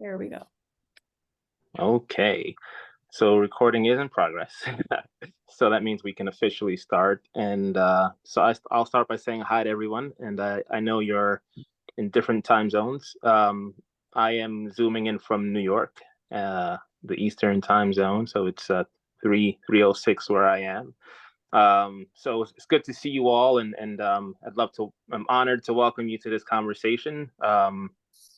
There we go. Okay, so recording is in progress. So that means we can officially start. And I'll start by saying hi to everyone. And I know you're in different time zones. I am zooming in from New York, the Eastern time zone. So it's 3:06 where I am. So it's good to see you all, and I'm honored to welcome you to this conversation.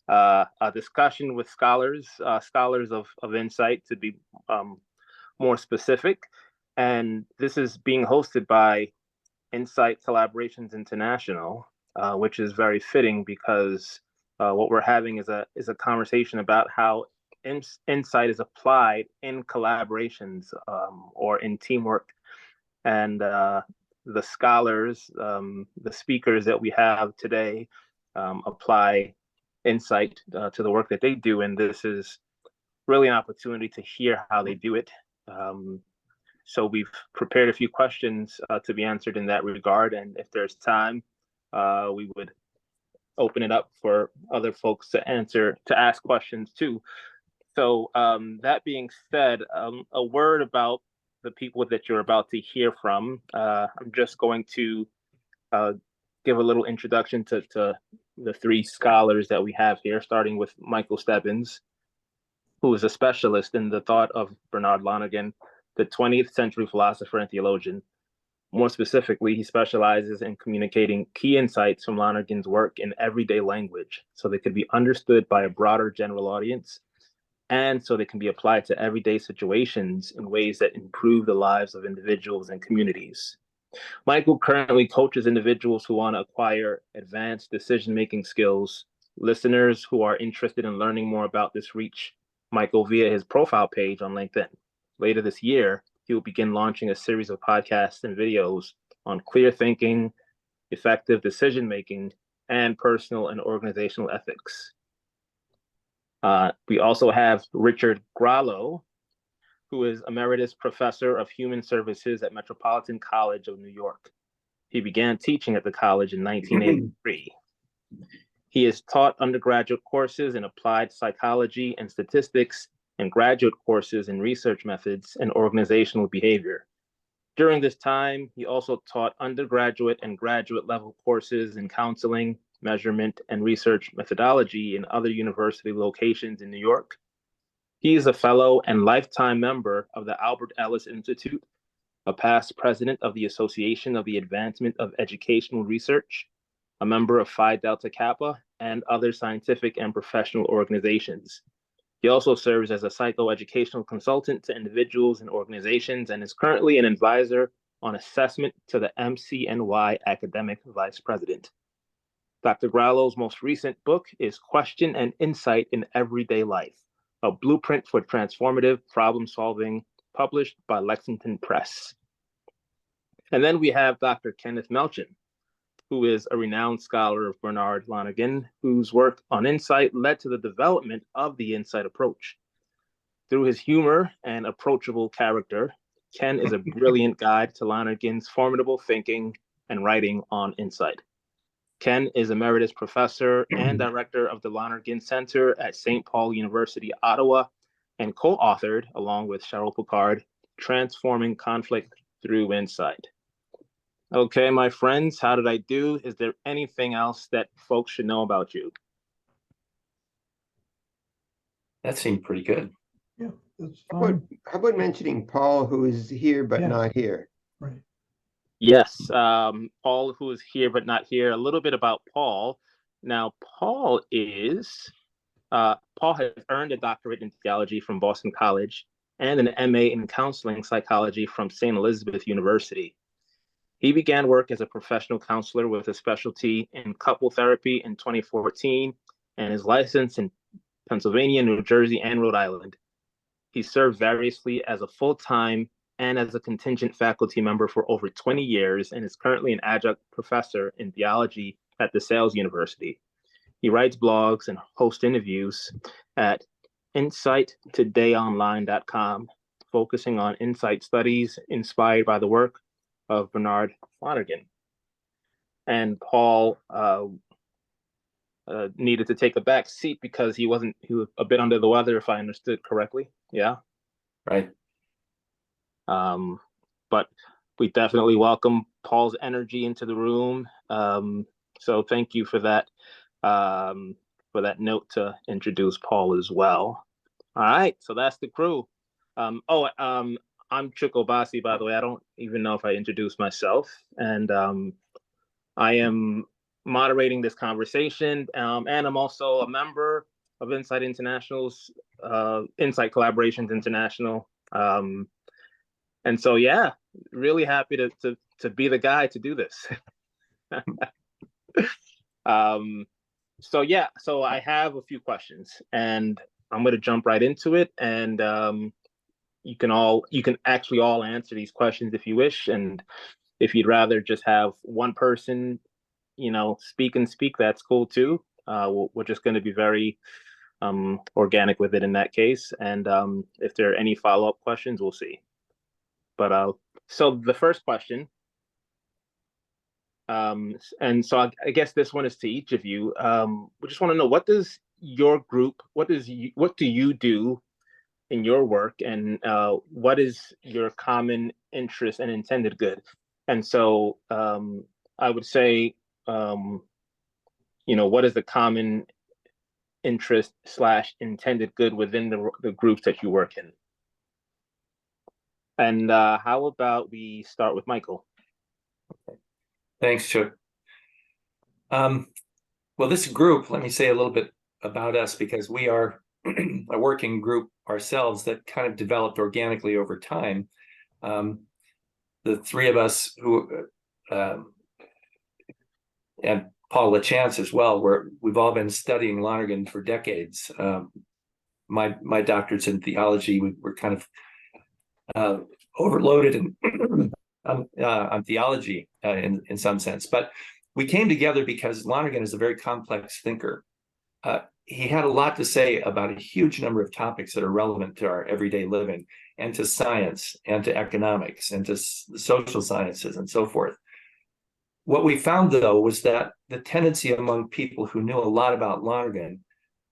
A discussion with scholars of insight to be more specific. And this is being hosted by Insight Collaborations International, which is very fitting because what we're having is a conversation about how insight is applied in collaborations or in teamwork. And the scholars, the speakers that we have today, apply insight to the work that they do, and this is really an opportunity to hear how they do it. So we've prepared a few questions to be answered in that regard, and if there's time, we would open it up for other folks to ask questions too. So that being said, a word about the people that you're about to hear from. I'm just going to uh, give a little introduction to the three scholars that we have here, starting with Micheal Stebbins, who is a specialist in the thought of Bernard Lonergan, the 20th century philosopher and theologian. More specifically, he specializes in communicating key insights from Lonergan's work in everyday language so they could be understood by a broader general audience and so they can be applied to everyday situations in ways that improve the lives of individuals and communities. Micheal currently coaches individuals who want to acquire advanced decision making skills. Listeners who are interested in learning more about this reach Micheal via his profile page on LinkedIn. Later this year, he will begin launching a series of podcasts and videos on clear thinking, effective decision making, and personal and organizational ethics. We also have Richard Grallo, who is Emeritus Professor of Human Services at Metropolitan College of New York. He began teaching at the college in 1983. He has taught undergraduate courses in applied psychology and statistics and graduate courses in research methods and organizational behavior. During this time, he also taught undergraduate and graduate level courses in counseling, measurement, and research methodology in other university locations in New York. He is a fellow and lifetime member of the Albert Ellis Institute, a past president of the Association of the Advancement of Educational Research, a member of Phi Delta Kappa, and other scientific and professional organizations. He also serves as a psychoeducational consultant to individuals and organizations and is currently an advisor on assessment to the MCNY academic vice president. Dr. Grallo's most recent book is Question and Insight in Everyday Life, a blueprint for transformative problem solving, published by Lexington Press. And then we have Dr. Kenneth Melchin, who is a renowned scholar of Bernard Lonergan, whose work on insight led to the development of the insight approach. Through his humor and approachable character, Ken is a brilliant guide to Lonergan's formidable thinking and writing on insight. Ken is Emeritus Professor and Director of the Lonergan Center at St. Paul University, Ottawa, and co-authored, along with Cheryl Picard, Transforming Conflict Through Insight. Okay, my friends, how did I do? Is there anything else that folks should know about you? That seemed pretty good. Yeah, that's fine. How about mentioning Paul, who is here but Yes. not here? Right. Yes, Paul, who is here but not here. A little bit about Paul. Now, Paul has earned a doctorate in theology from Boston College and an MA in counseling psychology from St. Elizabeth University. He began work as a professional counselor with a specialty in couple therapy in 2014 and is licensed in Pennsylvania, New Jersey, and Rhode Island. He served variously as a full-time and as a contingent faculty member for over 20 years and is currently an adjunct professor in theology at DeSales University. He writes blogs and hosts interviews at insighttodayonline.com, focusing on insight studies inspired by the work of Bernard Lonergan. And Paul, needed to take a back seat because he was a bit under the weather, if I understood correctly. Yeah. Right. But we definitely welcome Paul's energy into the room. So thank you for that note to introduce Paul as well. All right, so that's the crew. I'm Chico Bassi, by the way. I don't even know if I introduced myself, and I am moderating this conversation, and I'm also a member of Insight International's Insight Collaborations International. And so, yeah, really happy to be the guy to do this. So I have a few questions, and I'm going to jump right into it. And you can actually all answer these questions if you wish. And if you'd rather just have one person, speak, that's cool too. We're just going to be very organic with it in that case. And if there are any follow-up questions, we'll see. But so the first question, and so I guess this one is to each of you. We just want to know, what do you do in your work, and what is your common interest and intended good? And so I would say, what is the common interest / intended good within the groups that you work in? And how about we start with Micheal? Okay. Thanks, Chuck. Well, this group, let me say a little bit about us, because we are a working group ourselves that kind of developed organically over time. The three of us who, and Paul LaChance as well, we've all been studying Lonergan for decades. My doctorate's in theology. We're kind of overloaded on theology in some sense, but we came together because Lonergan is a very complex thinker. He had a lot to say about a huge number of topics that are relevant to our everyday living, and to science, and to economics, and to the social sciences, and so forth. What we found, though, was that the tendency among people who knew a lot about Lonergan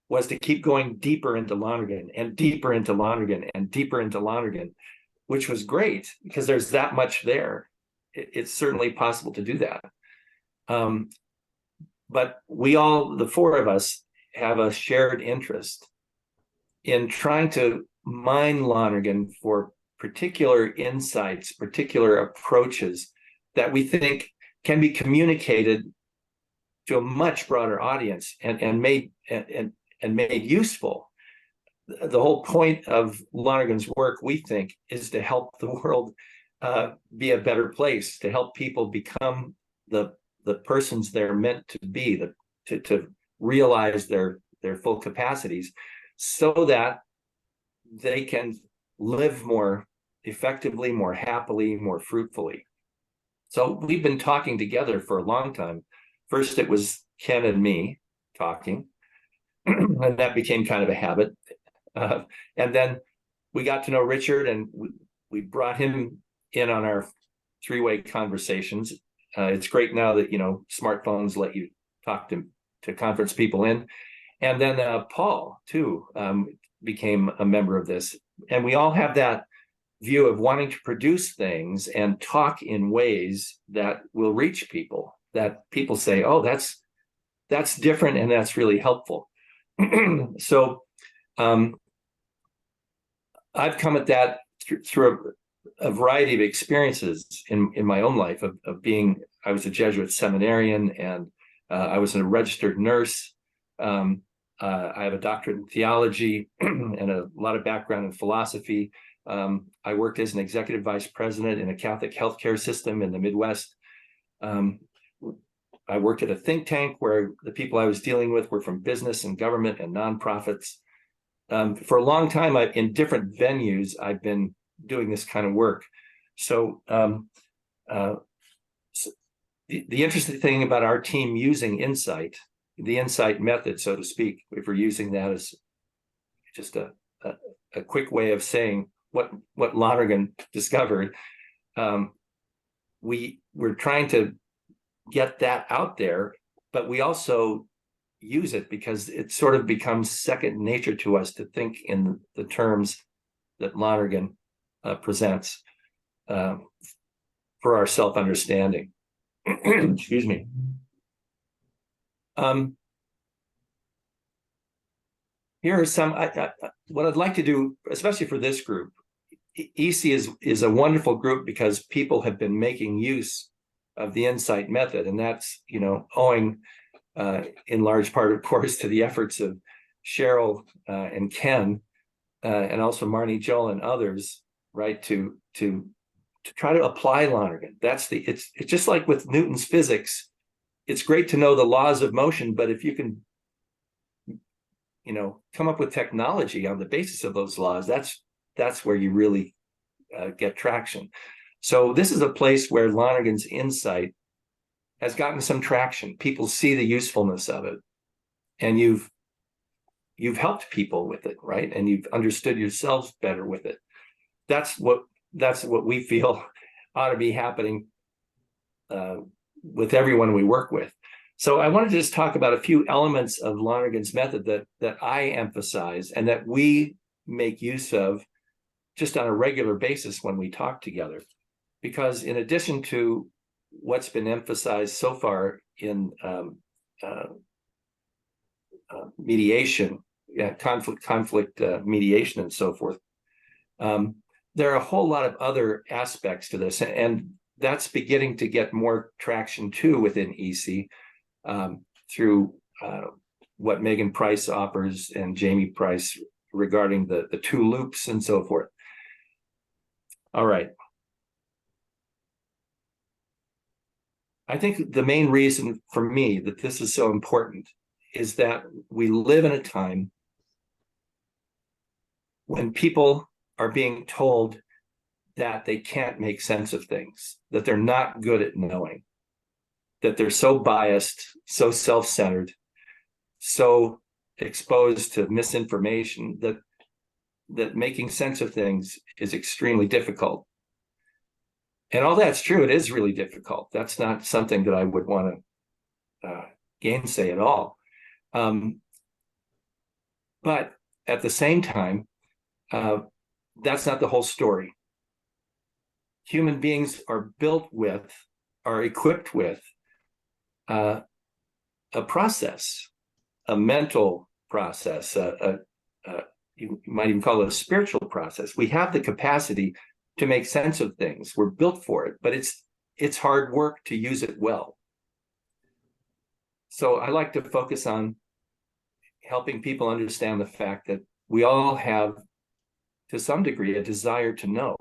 was to keep going deeper into Lonergan, and deeper into Lonergan, and deeper into Lonergan, which was great because there's that much there. It's certainly possible to do that. But the four of us, have a shared interest in trying to mine Lonergan for particular insights, particular approaches that we think can be communicated to a much broader audience and made useful. The whole point of Lonergan's work, we think, is to help the world be a better place, to help people become the persons they're meant to be, to realize their full capacities, so that they can live more effectively, more happily, more fruitfully. So we've been talking together for a long time. First, it was Ken and me talking, and that became kind of a habit. And then we got to know Richard, and we brought him in on our three-way conversations. It's great now that, smartphones let you talk to conference people in. And then Paul, too, became a member of this. And we all have that view of wanting to produce things and talk in ways that will reach people, that people say, oh, that's different, and that's really helpful. So I've come at that through a variety of experiences in my own life of being, I was a Jesuit seminarian, and I was a registered nurse. I have a doctorate in theology and a lot of background in philosophy. I worked as an executive vice president in a Catholic healthcare system in the Midwest. I worked at a think tank where the people I was dealing with were from business and government and nonprofits. For a long time, in different venues, I've been doing this kind of work. So the interesting thing about our team using Insight, the Insight method, so to speak, if we're using that as just a quick way of saying what Lonergan discovered, we're trying to get that out there, but we also use it because it sort of becomes second nature to us to think in the terms that Lonergan presents for our self-understanding. Excuse me. Here are some, what I'd like to do, especially for this group. EC is a wonderful group because people have been making use of the insight method, and that's, owing in large part, of course, to the efforts of Cheryl and Ken, and also Marnie, Joel, and others, right, to try to apply Lonergan. It's just like with Newton's physics. It's great to know the laws of motion, but if you can, come up with technology on the basis of those laws, that's where you really get traction. So this is a place where Lonergan's insight has gotten some traction. People see the usefulness of it, and you've helped people with it, right? And you've understood yourselves better with it. That's what we feel ought to be happening with everyone we work with. So I wanted to just talk about a few elements of Lonergan's method that I emphasize and that we make use of just on a regular basis when we talk together. Because in addition to what's been emphasized so far in mediation, conflict mediation, and so forth, there are a whole lot of other aspects to this, and that's beginning to get more traction too within EC through what Megan Price offers and Jamie Price regarding the two loops and so forth. All right. I think the main reason for me that this is so important is that we live in a time when people are being told that they can't make sense of things, that they're not good at knowing, that they're so biased, so self-centered, so exposed to misinformation that making sense of things is extremely difficult. And all that's true. It is really difficult. That's not something that I would want to gainsay at all. But at the same time, that's not the whole story. Human beings are equipped with a process, a mental process, you might even call it a spiritual process. We have the capacity to make sense of things. We're built for it, but it's hard work to use it well. So I like to focus on helping people understand the fact that we all have, to some degree, a desire to know.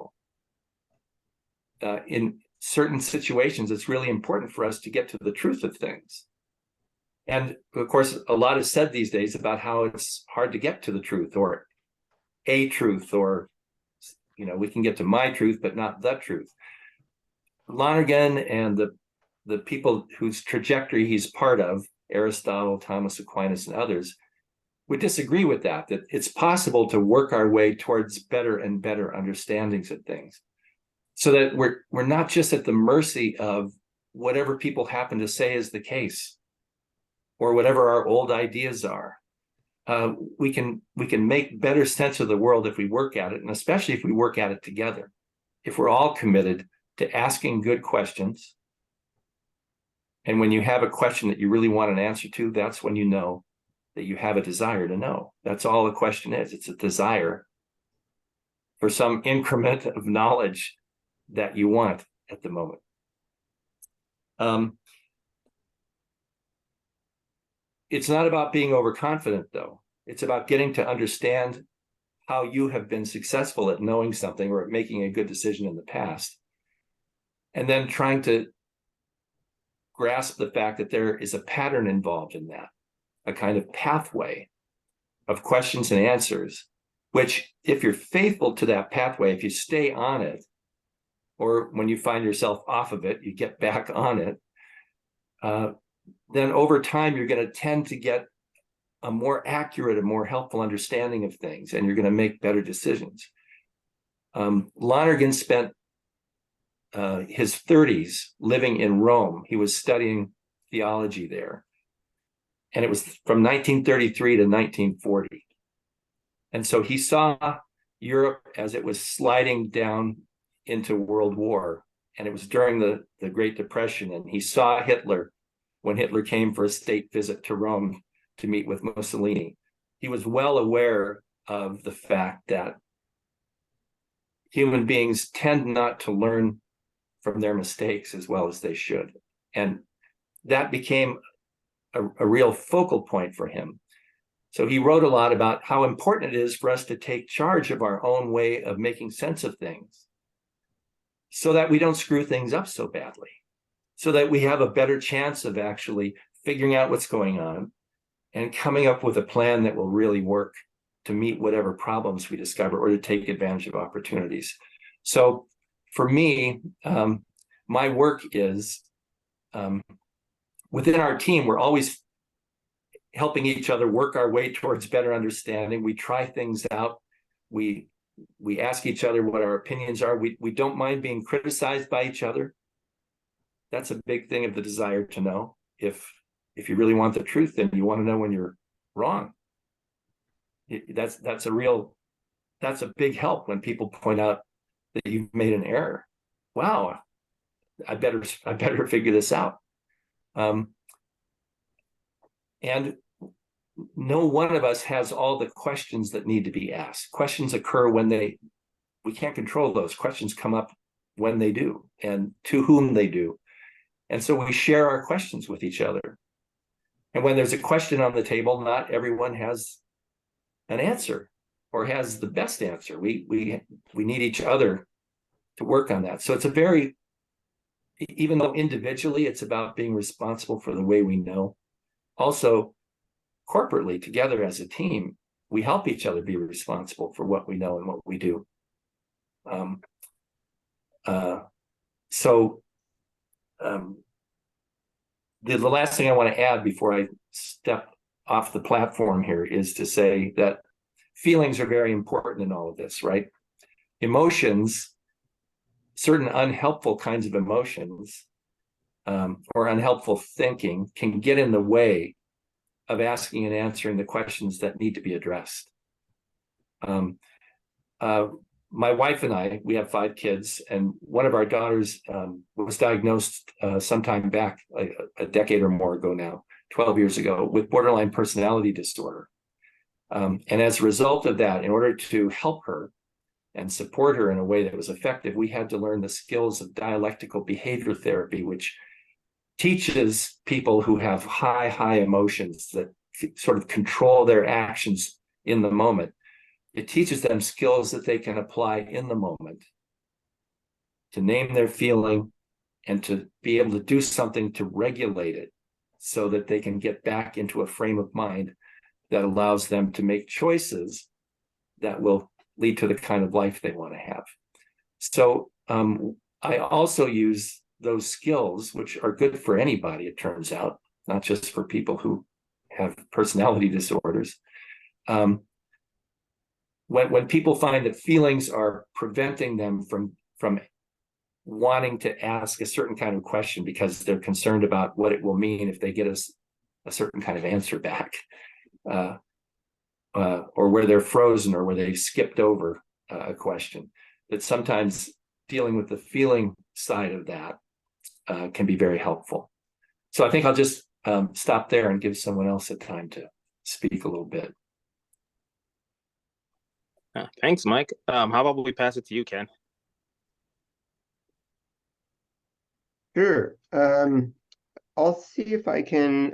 In certain situations, it's really important for us to get to the truth of things. And of course, a lot is said these days about how it's hard to get to the truth, or a truth, or we can get to my truth, but not the truth. Lonergan and the people whose trajectory he's part of, Aristotle, Thomas Aquinas, and others, would disagree with that it's possible to work our way towards better and better understandings of things, so that we're not just at the mercy of whatever people happen to say is the case, or whatever our old ideas are. We can make better sense of the world if we work at it, and especially if we work at it together. If we're all committed to asking good questions, and when you have a question that you really want an answer to, that's when you know that you have a desire to know. That's all the question is. It's a desire for some increment of knowledge that you want at the moment. It's not about being overconfident, though. It's about getting to understand how you have been successful at knowing something or at making a good decision in the past, and then trying to grasp the fact that there is a pattern involved in that, a kind of pathway of questions and answers, which, if you're faithful to that pathway, if you stay on it, or when you find yourself off of it, you get back on it, then over time, you're going to tend to get a more accurate, a more helpful understanding of things, and you're going to make better decisions. Lonergan spent his 30s living in Rome. He was studying theology there. and it was from 1933 to 1940. And so he saw Europe as it was sliding down into World War, and it was during the Great Depression, and he saw Hitler when Hitler came for a state visit to Rome to meet with Mussolini. He was well aware of the fact that human beings tend not to learn from their mistakes as well as they should. And that became a real focal point for him. So he wrote a lot about how important it is for us to take charge of our own way of making sense of things so that we don't screw things up so badly, so that we have a better chance of actually figuring out what's going on and coming up with a plan that will really work to meet whatever problems we discover or to take advantage of opportunities. So for me, my work is within our team, we're always helping each other work our way towards better understanding. We try things out. We ask each other what our opinions are. We don't mind being criticized by each other. That's a big thing of the desire to know. If you really want the truth, then you want to know when you're wrong. That's a big help when people point out that you've made an error. Wow, I better figure this out. And no one of us has all the questions that need to be asked. Questions occur when we can't control those. Questions come up when they do and to whom they do. And so we share our questions with each other. And when there's a question on the table, not everyone has an answer or has the best answer. We need each other to work on that. So it's even though individually it's about being responsible for the way we know, also corporately together as a team, we help each other be responsible for what we know and what we do. The last thing I want to add before I step off the platform here is to say that feelings are very important in all of this, right? Emotions, certain unhelpful kinds of emotions, or unhelpful thinking can get in the way of asking and answering the questions that need to be addressed. My wife and I, we have 5 kids, and one of our daughters was diagnosed sometime back, a decade or more ago now, 12 years ago, with borderline personality disorder. And as a result of that, in order to help her and support her in a way that was effective, we had to learn the skills of dialectical behavior therapy, which teaches people who have high emotions that sort of control their actions in the moment. It teaches them skills that they can apply in the moment to name their feeling and to be able to do something to regulate it so that they can get back into a frame of mind that allows them to make choices that will lead to the kind of life they want to have. So I also use those skills, which are good for anybody, it turns out, not just for people who have personality disorders. When people find that feelings are preventing them from wanting to ask a certain kind of question because they're concerned about what it will mean if they get a certain kind of answer back, or where they're frozen or where they skipped over a question, that sometimes dealing with the feeling side of that can be very helpful. So I think I'll just stop there and give someone else a time to speak a little bit. Thanks, Mike. How about we pass it to you, Ken? Sure. I'll see if I can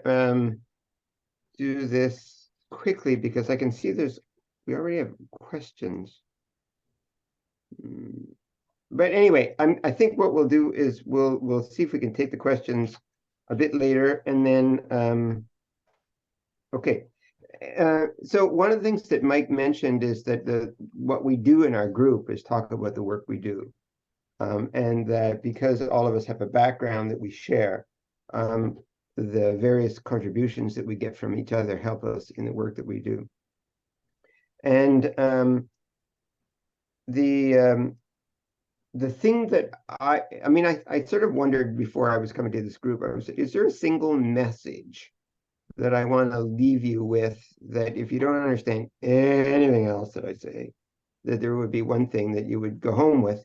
do this quickly because I can see we already have questions. But anyway, I think what we'll do is we'll see if we can take the questions a bit later, and then okay. So one of the things that Mike mentioned is that what we do in our group is talk about the work we do, and that because all of us have a background that we share, the various contributions that we get from each other help us in the work that we do. And the thing that I sort of wondered before I was coming to this group, is there a single message that I want to leave you with, that if you don't understand anything else that I say, that there would be one thing that you would go home with.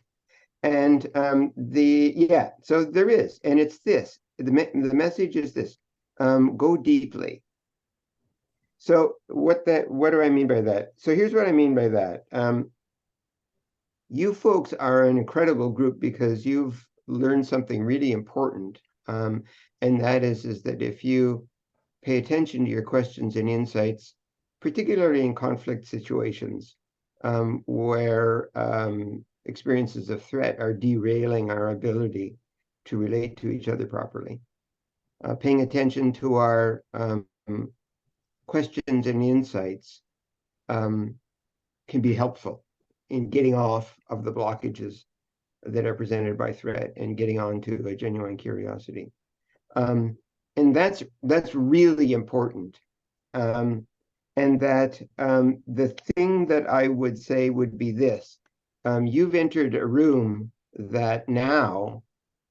And so there is, and it's this. The message is this: go deeply. So what do I mean by that? So here's what I mean by that. You folks are an incredible group because you've learned something really important, and that is that if you pay attention to your questions and insights, particularly in conflict situations, where experiences of threat are derailing our ability to relate to each other properly. Paying attention to our questions and insights can be helpful in getting off of the blockages that are presented by threat and getting on to a genuine curiosity. And that's really important. And that the thing that I would say would be this: you've entered a room that now,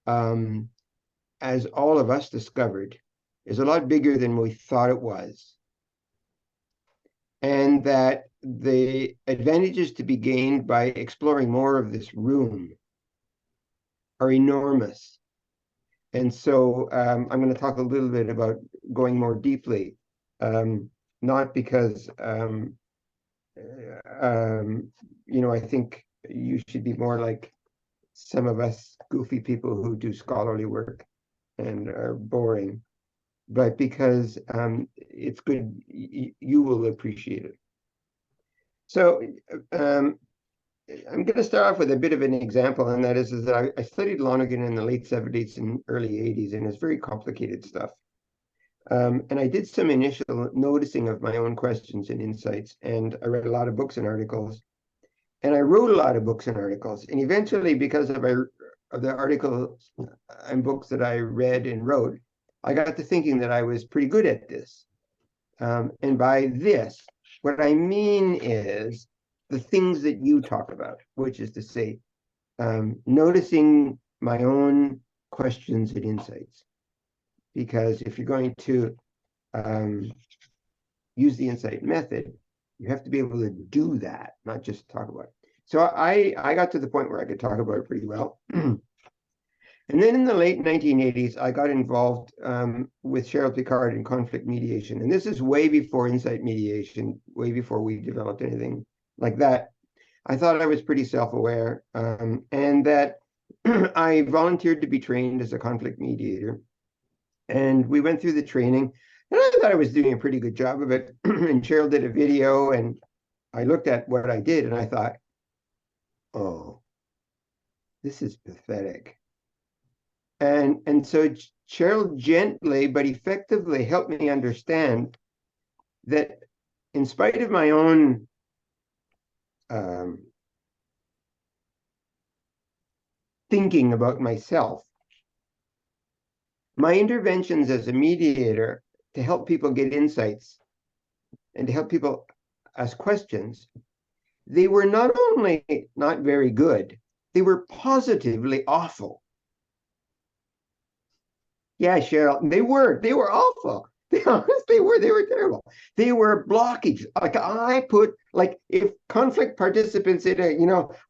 as all of us discovered, is a lot bigger than we thought it was. And that the advantages to be gained by exploring more of this room are enormous. And so I'm going to talk a little bit about going more deeply, not because I think you should be more like some of us goofy people who do scholarly work and are boring, but because it's good, you will appreciate it. So I'm going to start off with a bit of an example, and that is that I studied Lonergan in the late 70s and early 80s, and it's very complicated stuff. And I did some initial noticing of my own questions and insights, and I read a lot of books and articles, and I wrote a lot of books and articles. And eventually, because of the articles and books that I read and wrote, I got to thinking that I was pretty good at this. And by this, what I mean is the things that you talk about, which is to say, noticing my own questions and insights. Because if you're going to use the insight method, you have to be able to do that, not just talk about it. So I got to the point where I could talk about it pretty well. And then in the late 1980s, I got involved with Cheryl Picard in conflict mediation. And this is way before insight mediation, way before we developed anything like that. I thought I was pretty self-aware, and that I volunteered to be trained as a conflict mediator. And we went through the training, and I thought I was doing a pretty good job of it. And Cheryl did a video, and I looked at what I did, and I thought, oh, this is pathetic. And so Cheryl gently but effectively helped me understand that in spite of my own thinking about myself, my interventions as a mediator to help people get insights and to help people ask questions, they were not only not very good, they were positively awful. Yeah, Cheryl, they were awful. They honestly were. They were terrible. They were blockage. Like if conflict participants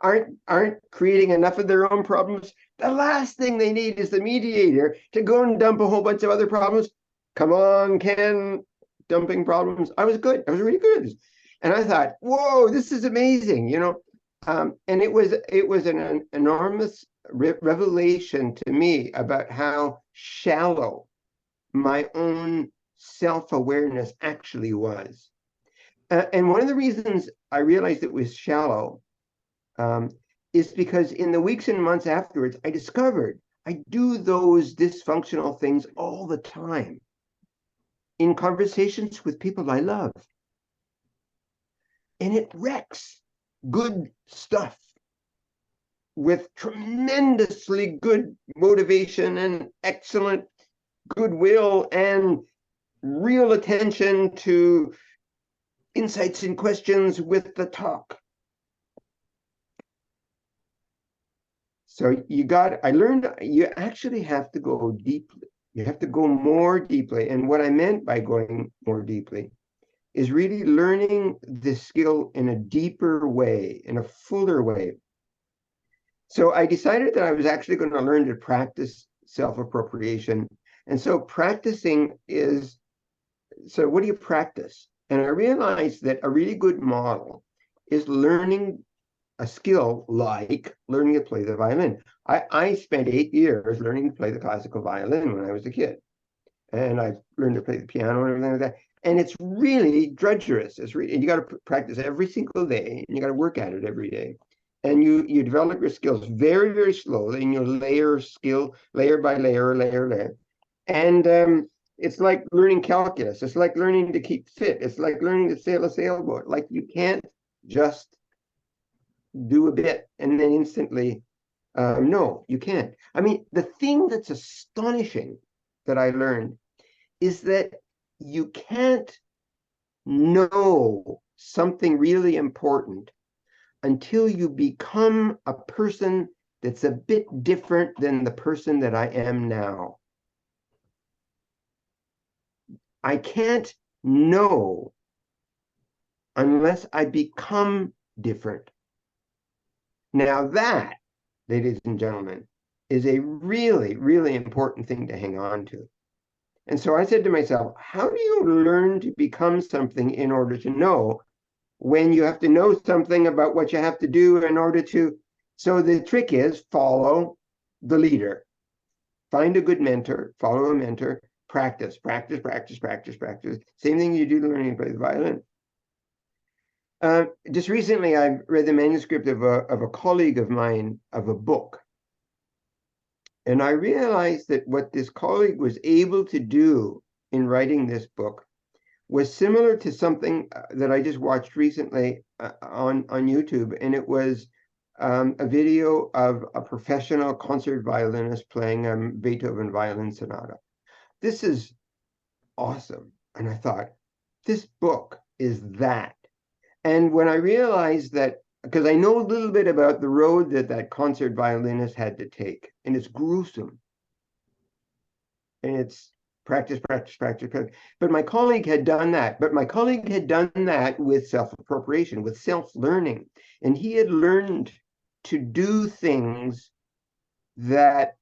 aren't creating enough of their own problems, the last thing they need is the mediator to go and dump a whole bunch of other problems. Come on, Ken, dumping problems. I was good. I was really good at this. And I thought, whoa, this is amazing, and it was an enormous revelation to me about how shallow my own self-awareness actually was. And one of the reasons I realized it was shallow is because in the weeks and months afterwards, I discovered I do those dysfunctional things all the time in conversations with people I love. And it wrecks good stuff with tremendously good motivation and excellent goodwill and real attention to insights and questions with the talk. So I learned you actually have to go deeply. You have to go more deeply. And what I meant by going more deeply is really learning the skill in a deeper way, in a fuller way. So I decided that I was actually going to learn to practice self-appropriation. And so practicing is, so what do you practice? And I realized that a really good model is learning a skill like learning to play the violin. I spent 8 years learning to play the classical violin when I was a kid. And I learned to play the piano and everything like that. And it's really drudgerous. It's really, and you got to practice every single day, and you got to work at it every day. And you develop your skills very, very slowly, and you layer skill layer by layer. And it's like learning calculus. It's like learning to keep fit. It's like learning to sail a sailboat. Like you can't just do a bit and then instantly, no, you can't. I mean, the thing that's astonishing that I learned is that you can't know something really important until you become a person that's a bit different than the person that I am now. I can't know unless I become different. Now that, ladies and gentlemen, is a really, really important thing to hang on to. And so I said to myself, how do you learn to become something in order to know when you have to know something about what you have to do in order to? So the trick is follow the leader. Find a good mentor, follow a mentor, practice. Same thing you do learning to play the violin. Just recently, I read the manuscript of a colleague of mine of a book. And I realized that what this colleague was able to do in writing this book was similar to something that I just watched recently on YouTube. And it was a video of a professional concert violinist playing a Beethoven violin sonata. This is awesome. And I thought, this book is that. And when I realized that, because I know a little bit about the road that that concert violinist had to take, and it's gruesome. And it's practice. But my colleague had done that. But my colleague had done that with self-appropriation, with self-learning. And he had learned to do things that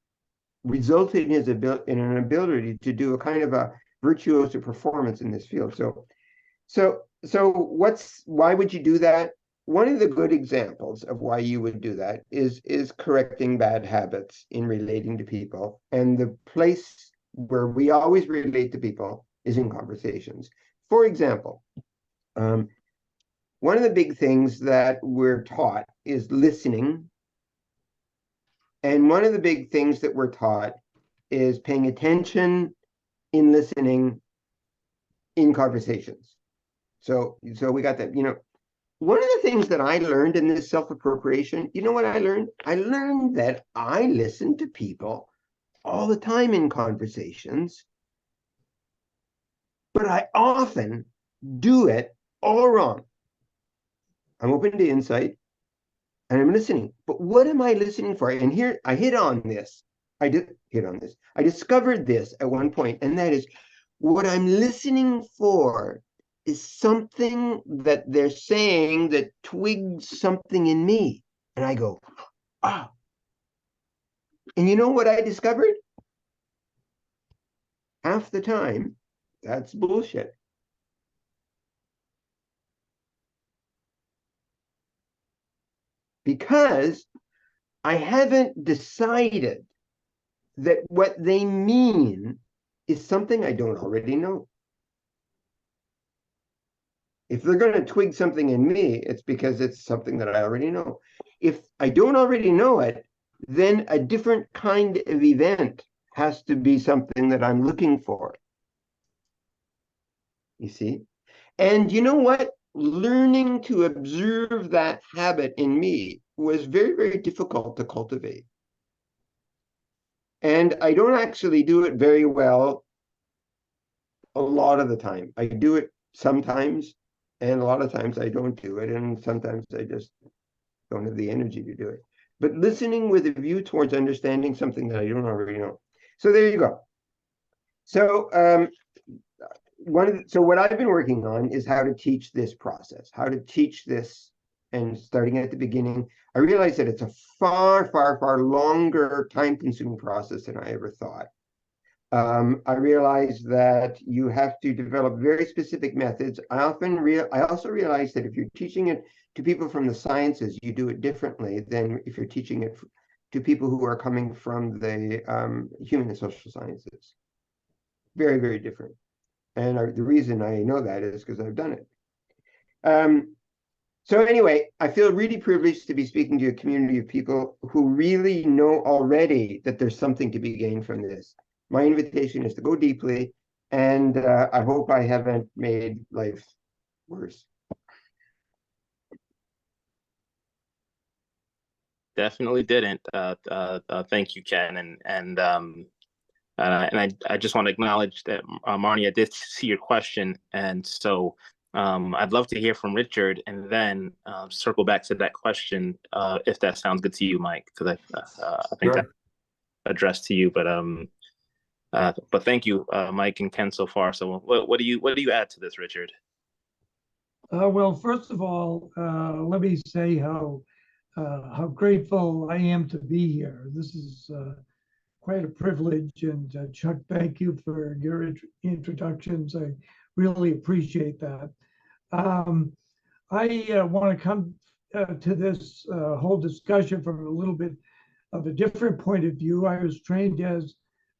resulted in an ability to do a kind of a virtuoso performance in this field. So why would you do that? One of the good examples of why you would do that is correcting bad habits in relating to people. And the place where we always relate to people is in conversations. For example, one of the big things that we're taught is listening. And one of the big things that we're taught is paying attention in listening in conversations. So we got that, one of the things that I learned in this self-appropriation, you know what I learned? I learned that I listen to people all the time in conversations, but I often do it all wrong. I'm open to insight and I'm listening, but what am I listening for? And here I hit on this. I did hit on this. I discovered this at one point, and that is what I'm listening for is something that they're saying that twigs something in me. And I go, ah. And you know what I discovered? Half the time, that's bullshit. Because I haven't decided that what they mean is something I don't already know. If they're going to twig something in me, it's because it's something that I already know. If I don't already know it, then a different kind of event has to be something that I'm looking for. You see? And you know what? Learning to observe that habit in me was very, very difficult to cultivate. And I don't actually do it very well a lot of the time. I do it sometimes, and a lot of times I don't do it, and sometimes I just don't have the energy to do it. But listening with a view towards understanding something that I don't already know. So there you go. So so what I've been working on is how to teach this process, how to teach this, and starting at the beginning. I realized that it's a far, far, far longer time-consuming process than I ever thought. I realized that you have to develop very specific methods. I also realized that if you're teaching it to people from the sciences, you do it differently than if you're teaching it to people who are coming from the human and social sciences. Very, very different. And the reason I know that is because I've done it. So anyway, I feel really privileged to be speaking to a community of people who really know already that there's something to be gained from this. My invitation is to go deeply, and I hope I haven't made life worse. Definitely didn't. Thank you, Ken, and I just want to acknowledge that Marnie, I did see your question, and so I'd love to hear from Richard, and then circle back to that question if that sounds good to you, Mike, because I think that addressed to you, but thank you, Mike and Ken, so far. So what do you add to this, Richard? Well, first of all, let me say how grateful I am to be here. This is quite a privilege, and Chuck, thank you for your introductions. I really appreciate that. I want to come to this whole discussion from a little bit of a different point of view. I was trained as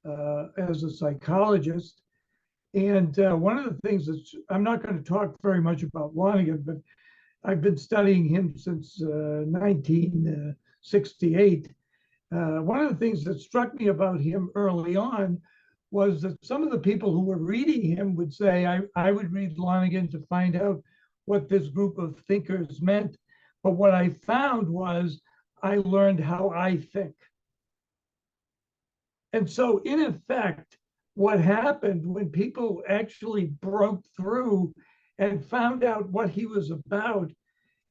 a psychologist, and one of the things that's, I'm not going to talk very much about Lonergan, but I've been studying him since 1968. One of the things that struck me about him early on was that some of the people who were reading him would say, I would read Lonergan to find out what this group of thinkers meant. But what I found was I learned how I think. And so in effect, what happened when people actually broke through and found out what he was about,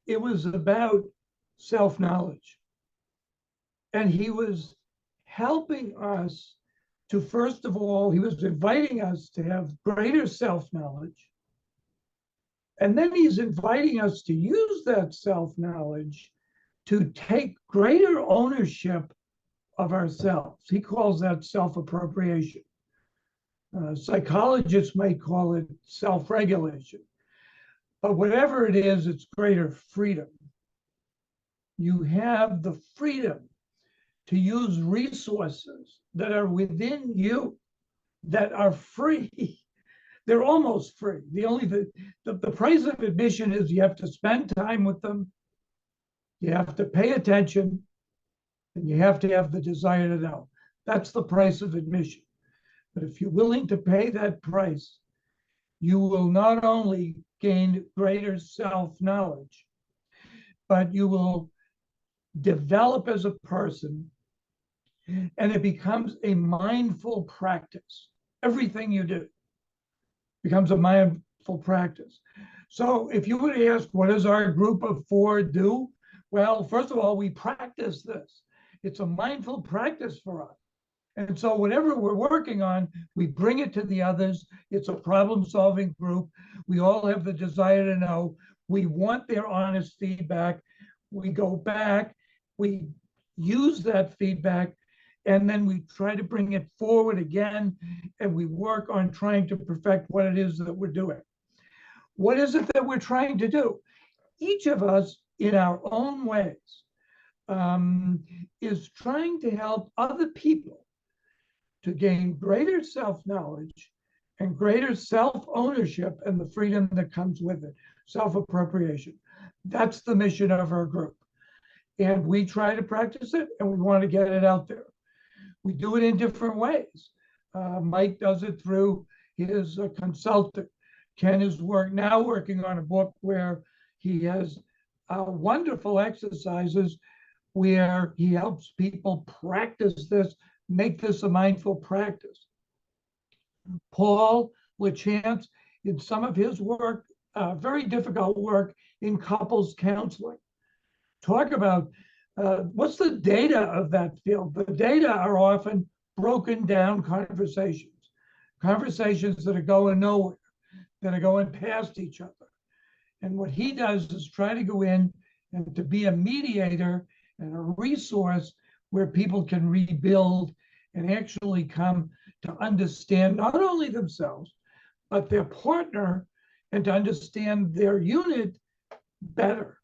it was about self-knowledge. And he was helping us to, first of all, he was inviting us to have greater self-knowledge. And then he's inviting us to use that self-knowledge to take greater ownership of ourselves. He calls that self-appropriation. Psychologists might call it self-regulation. But whatever it is, it's greater freedom. You have the freedom to use resources that are within you, that are free. They're almost free. The price of admission is you have to spend time with them, you have to pay attention, and you have to have the desire to know. That's the price of admission. But if you're willing to pay that price, you will not only gain greater self-knowledge, but you will develop as a person, and it becomes a mindful practice. Everything you do becomes a mindful practice. So if you were to ask, what does our group of four do? Well, first of all, we practice this. It's a mindful practice for us. And so whatever we're working on, we bring it to the others. It's a problem-solving group. We all have the desire to know. We want their honest feedback. We go back, we use that feedback, and then we try to bring it forward again, and we work on trying to perfect what it is that we're doing. What is it that we're trying to do? Each of us, in our own ways, is trying to help other people to gain greater self-knowledge and greater self-ownership and the freedom that comes with it, self-appropriation. That's the mission of our group. And we try to practice it, and we want to get it out there. We do it in different ways. Mike does it through his consulting. Ken is now working on a book where he has wonderful exercises where he helps people practice this, make this a mindful practice. Paul LaChance, in some of his work, very difficult work in couples counseling. Talk about what's the data of that field? The data are often broken down conversations. conversations that are going nowhere, that are going past each other. And what he does is try to go in and to be a mediator and a resource where people can rebuild and actually come to understand not only themselves, but their partner, and to understand their unit better.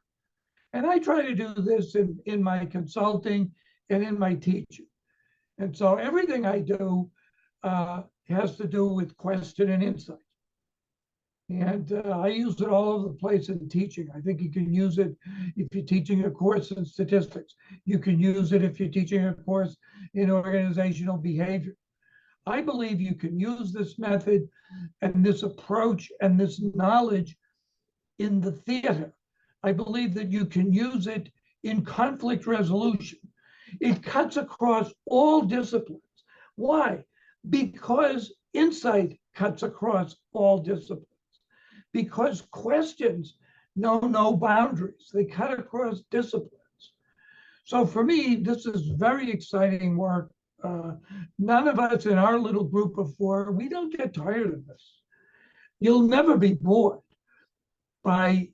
And I try to do this in my consulting and in my teaching. And so everything I do has to do with question and insight. And I use it all over the place in teaching. I think you can use it if you're teaching a course in statistics. You can use it if you're teaching a course in organizational behavior. I believe you can use this method and this approach and this knowledge in the theater. I believe that you can use it in conflict resolution. It cuts across all disciplines. Why? Because insight cuts across all disciplines. Because questions know no boundaries. They cut across disciplines. So for me, this is very exciting work. None of us in our little group of four, we don't get tired of this. You'll never be bored by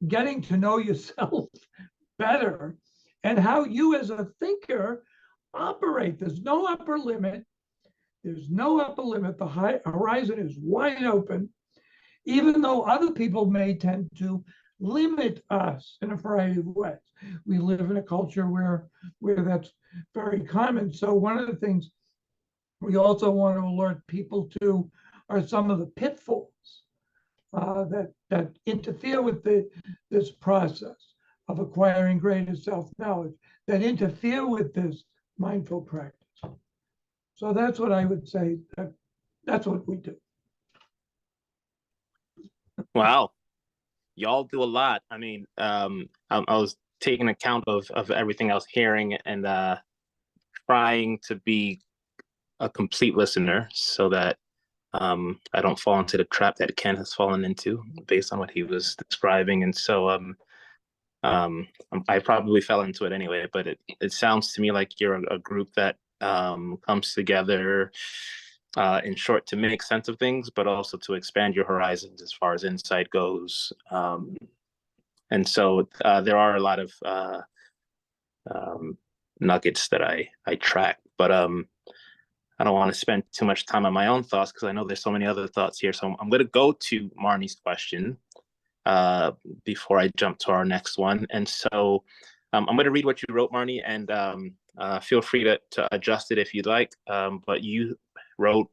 getting to know yourself better and how you as a thinker operate. There's no upper limit. There's no upper limit. The horizon is wide open, even though other people may tend to limit us in a variety of ways. We live in a culture where that's very common. So one of the things we also want to alert people to are some of the pitfalls that interfere with this process of acquiring greater self-knowledge, that interfere with this mindful practice. So that's what I would say. That's what we do. Wow, y'all do a lot. I mean, I was taking account of everything I was hearing and trying to be a complete listener so that I don't fall into the trap that Ken has fallen into based on what he was describing. And so I probably fell into it anyway, but it sounds to me like you're a group that comes together in short to make sense of things, but also to expand your horizons as far as insight goes. And so there are a lot of nuggets that I track, but I don't want to spend too much time on my own thoughts because I know there's so many other thoughts here. So I'm going to go to Marnie's question before I jump to our next one. And so I'm going to read what you wrote, Marnie, and feel free to adjust it if you'd like. But you wrote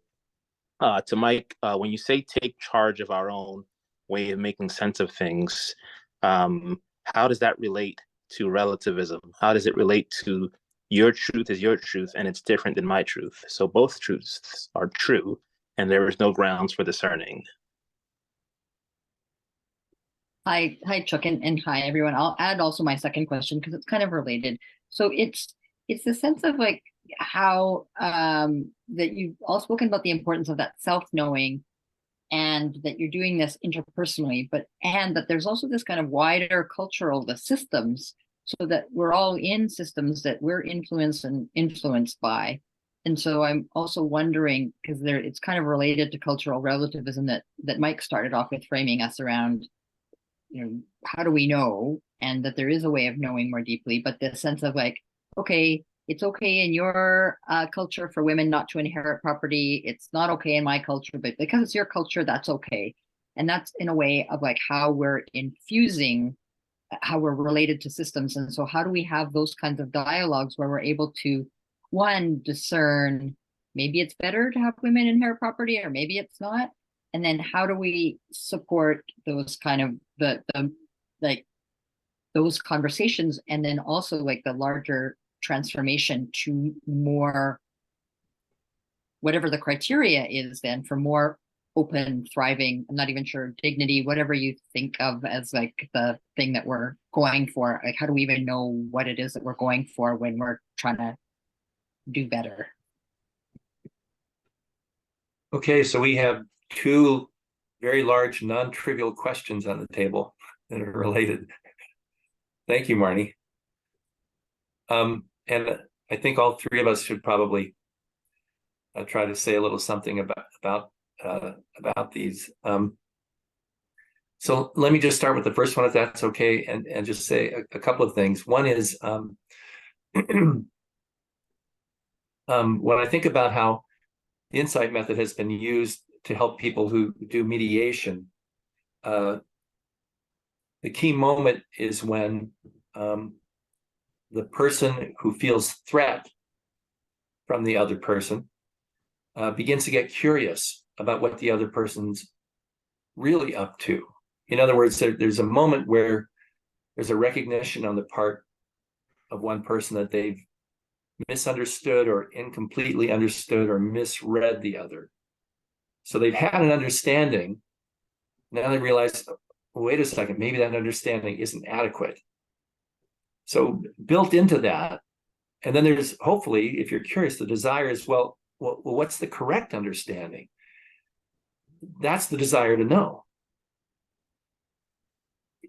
to Mike, when you say take charge of our own way of making sense of things, how does that relate to relativism? How does it relate to your truth is your truth and it's different than my truth? So both truths are true and there is no grounds for discerning. Hi, Chuck, and hi, everyone. I'll add also my second question because it's kind of related. So it's the sense of like how that you've all spoken about the importance of that self-knowing and that you're doing this interpersonally, and that there's also this kind of wider cultural, the systems, so that we're all in systems that we're influenced by. And so I'm also wondering, because it's kind of related to cultural relativism that Mike started off with framing us around, how do we know? And that there is a way of knowing more deeply, but the sense of like, okay, it's okay in your culture for women not to inherit property. It's not okay in my culture, but because it's your culture, that's okay. And that's in a way of like how we're infusing, how we're related to systems. And so how do we have those kinds of dialogues where we're able to, one, discern, maybe it's better to have women inherit property, or maybe it's not. And then how do we support those kind of the like those conversations, and then also like the larger transformation to more, whatever the criteria is then, for more open, thriving, I'm not even sure, dignity, whatever you think of as like the thing that we're going for. Like, how do we even know what it is that we're going for when we're trying to do better? Okay, so we have two very large, non-trivial questions on the table that are related. Thank you, Marnie. And I think all three of us should probably try to say a little something about these. So let me just start with the first one, if that's okay, and just say a couple of things. One is when I think about how the insight method has been used to help people who do mediation, the key moment is when the person who feels threat from the other person begins to get curious about what the other person's really up to. In other words, there's a moment where there's a recognition on the part of one person that they've misunderstood or incompletely understood or misread the other. So they've had an understanding. Now they realize, oh, wait a second, maybe that understanding isn't adequate. So built into that, and then there's hopefully, if you're curious, the desire is, well, what's the correct understanding? That's the desire to know.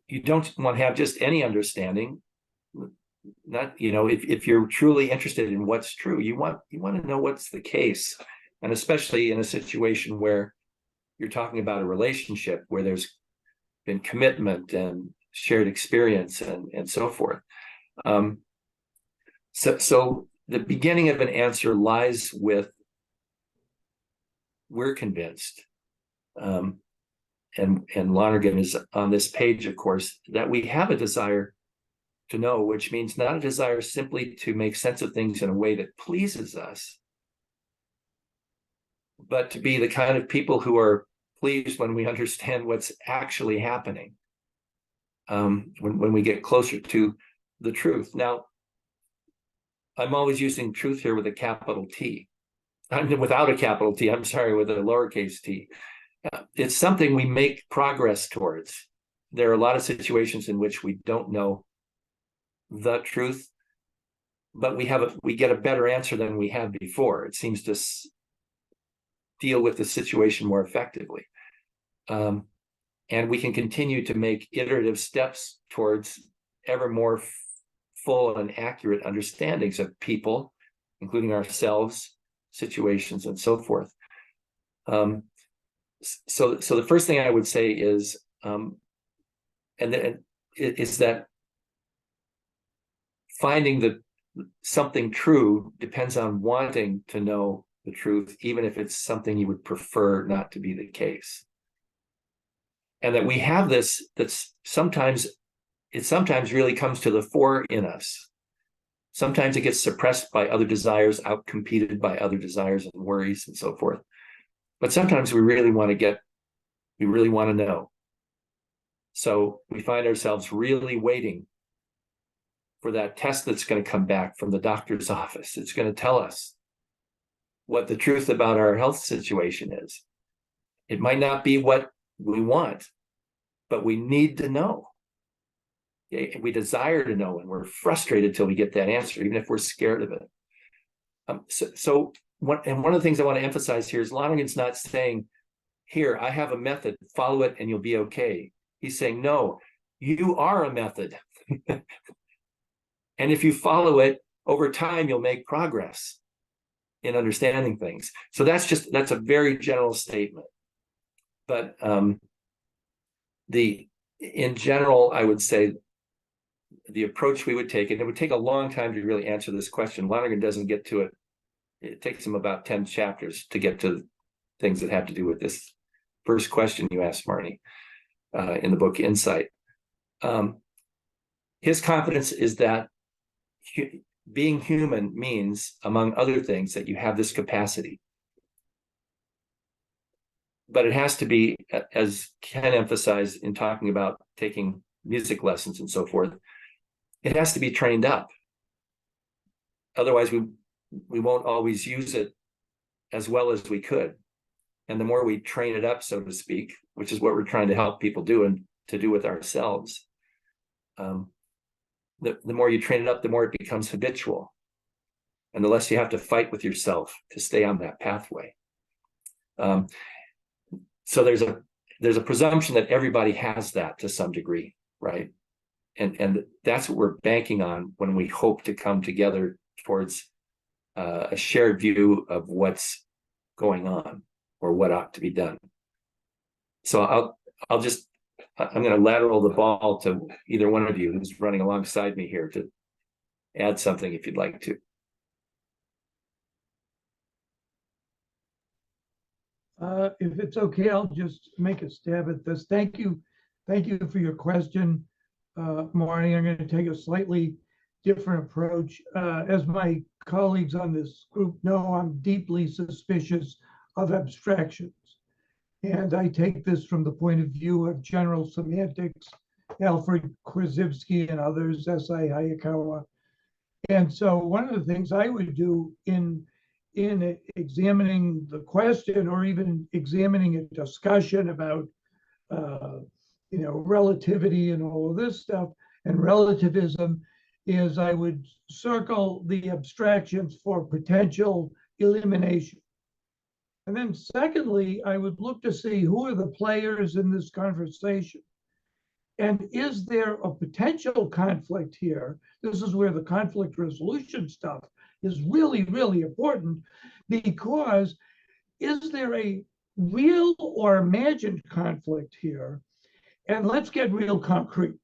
You don't want to have just any understanding. Not, if you're truly interested in what's true, you want to know what's the case. And especially in a situation where you're talking about a relationship where there's been commitment and shared experience and so forth. So the beginning of an answer lies with, we're convinced, and Lonergan is on this page, of course, that we have a desire to know, which means not a desire simply to make sense of things in a way that pleases us, but to be the kind of people who are pleased when we understand what's actually happening, when we get closer to the truth. Now, I'm always using truth here with a capital T. Without a capital T, I'm sorry, with a lowercase t. It's something we make progress towards. There are a lot of situations in which we don't know the truth, but we get a better answer than we had before. It seems to deal with the situation more effectively. And we can continue to make iterative steps towards ever more full and accurate understandings of people, including ourselves, situations, and so forth. So the first thing I would say is, is that finding something true depends on wanting to know the truth, even if it's something you would prefer not to be the case. And that we have this, that's sometimes really comes to the fore in us. Sometimes it gets suppressed by other desires, outcompeted by other desires and worries and so forth. But sometimes we really want to know. So we find ourselves really waiting for that test that's going to come back from the doctor's office. It's going to tell us what the truth about our health situation is. It might not be what we want, but we need to know. We desire to know, and we're frustrated till we get that answer, even if we're scared of it. One of the things I want to emphasize here is Lonergan's not saying, here, I have a method, follow it and you'll be okay. He's saying, no, you are a method. And if you follow it, over time, you'll make progress in understanding things. So that's a very general statement. But in general, I would say the approach we would take, and it would take a long time to really answer this question. Lonergan doesn't get to it. It takes him about 10 chapters to get to things that have to do with this first question you asked, Marnie, in the book Insight. His confidence is that being human means, among other things, that you have this capacity. But it has to be, as Ken emphasized in talking about taking music lessons and so forth, it has to be trained up. Otherwise, we won't always use it as well as we could. And the more we train it up, so to speak, which is what we're trying to help people do and to do with ourselves, the more you train it up, the more it becomes habitual. And the less you have to fight with yourself to stay on that pathway. So there's a presumption that everybody has that to some degree, right? And that's what we're banking on when we hope to come together towards a shared view of what's going on or what ought to be done. So I'm going to lateral the ball to either one of you who's running alongside me here to add something if you'd like to. If it's okay, I'll just make a stab at this. Thank you for your question, Marnie. I'm going to take a slightly different approach. As my colleagues on this group know, I'm deeply suspicious of abstractions. And I take this from the point of view of general semantics, Alfred Korzybski and others, S.I. Hayakawa. And so one of the things I would do in examining the question or even examining a discussion about relativity and all of this stuff and relativism is I would circle the abstractions for potential elimination. And then secondly, I would look to see who are the players in this conversation. And is there a potential conflict here? This is where the conflict resolution stuff is really, really important, because is there a real or imagined conflict here? And let's get real concrete.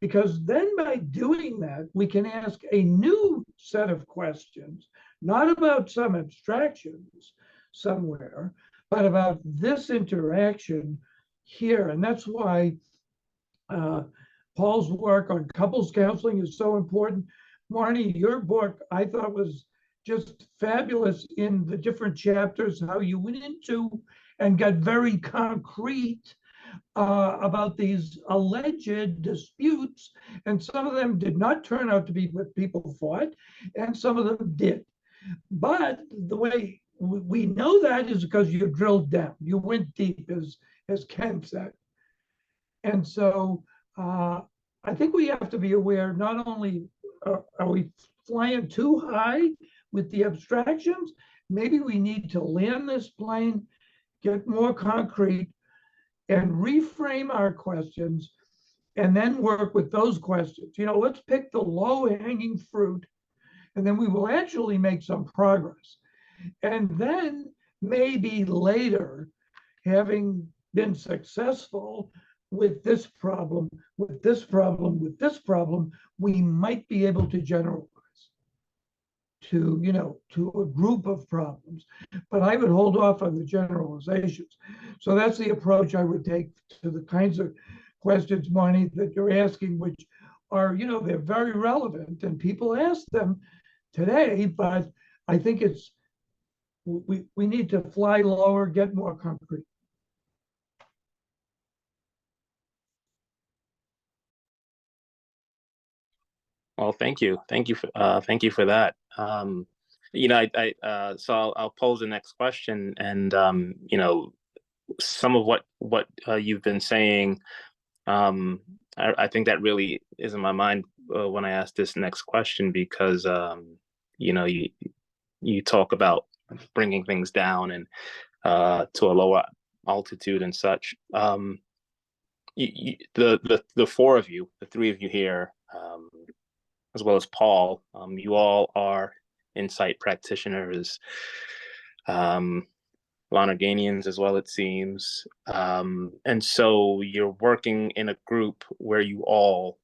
Because then by doing that, we can ask a new set of questions, not about some abstractions somewhere, but about this interaction here. And that's why Paul's work on couples counseling is so important. Marnie, your book I thought was just fabulous in the different chapters, how you went into and got very concrete about these alleged disputes. And some of them did not turn out to be what people thought, and some of them did. But the way we know that is because you drilled down, you went deep, as Ken said. And so I think we have to be aware, not only are we flying too high with the abstractions, maybe we need to land this plane, get more concrete, and reframe our questions, and then work with those questions. Let's pick the low-hanging fruit, and then we will actually make some progress. And then maybe later, having been successful with this problem, with this problem, with this problem, we might be able to generalize to a group of problems. But I would hold off on the generalizations. So that's the approach I would take to the kinds of questions, Marnie, that you're asking, which are, they're very relevant and people ask them today, but I think we need to fly lower, get more concrete. Well, thank you for that. So I'll pose the next question, and some of what you've been saying, I think that really is in my mind when I ask this next question, because you talk about bringing things down and to a lower altitude and such. The four of you, the three of you here, as well as Paul, you all are insight practitioners, Lonerganians as well, it seems. And so you're working in a group where you all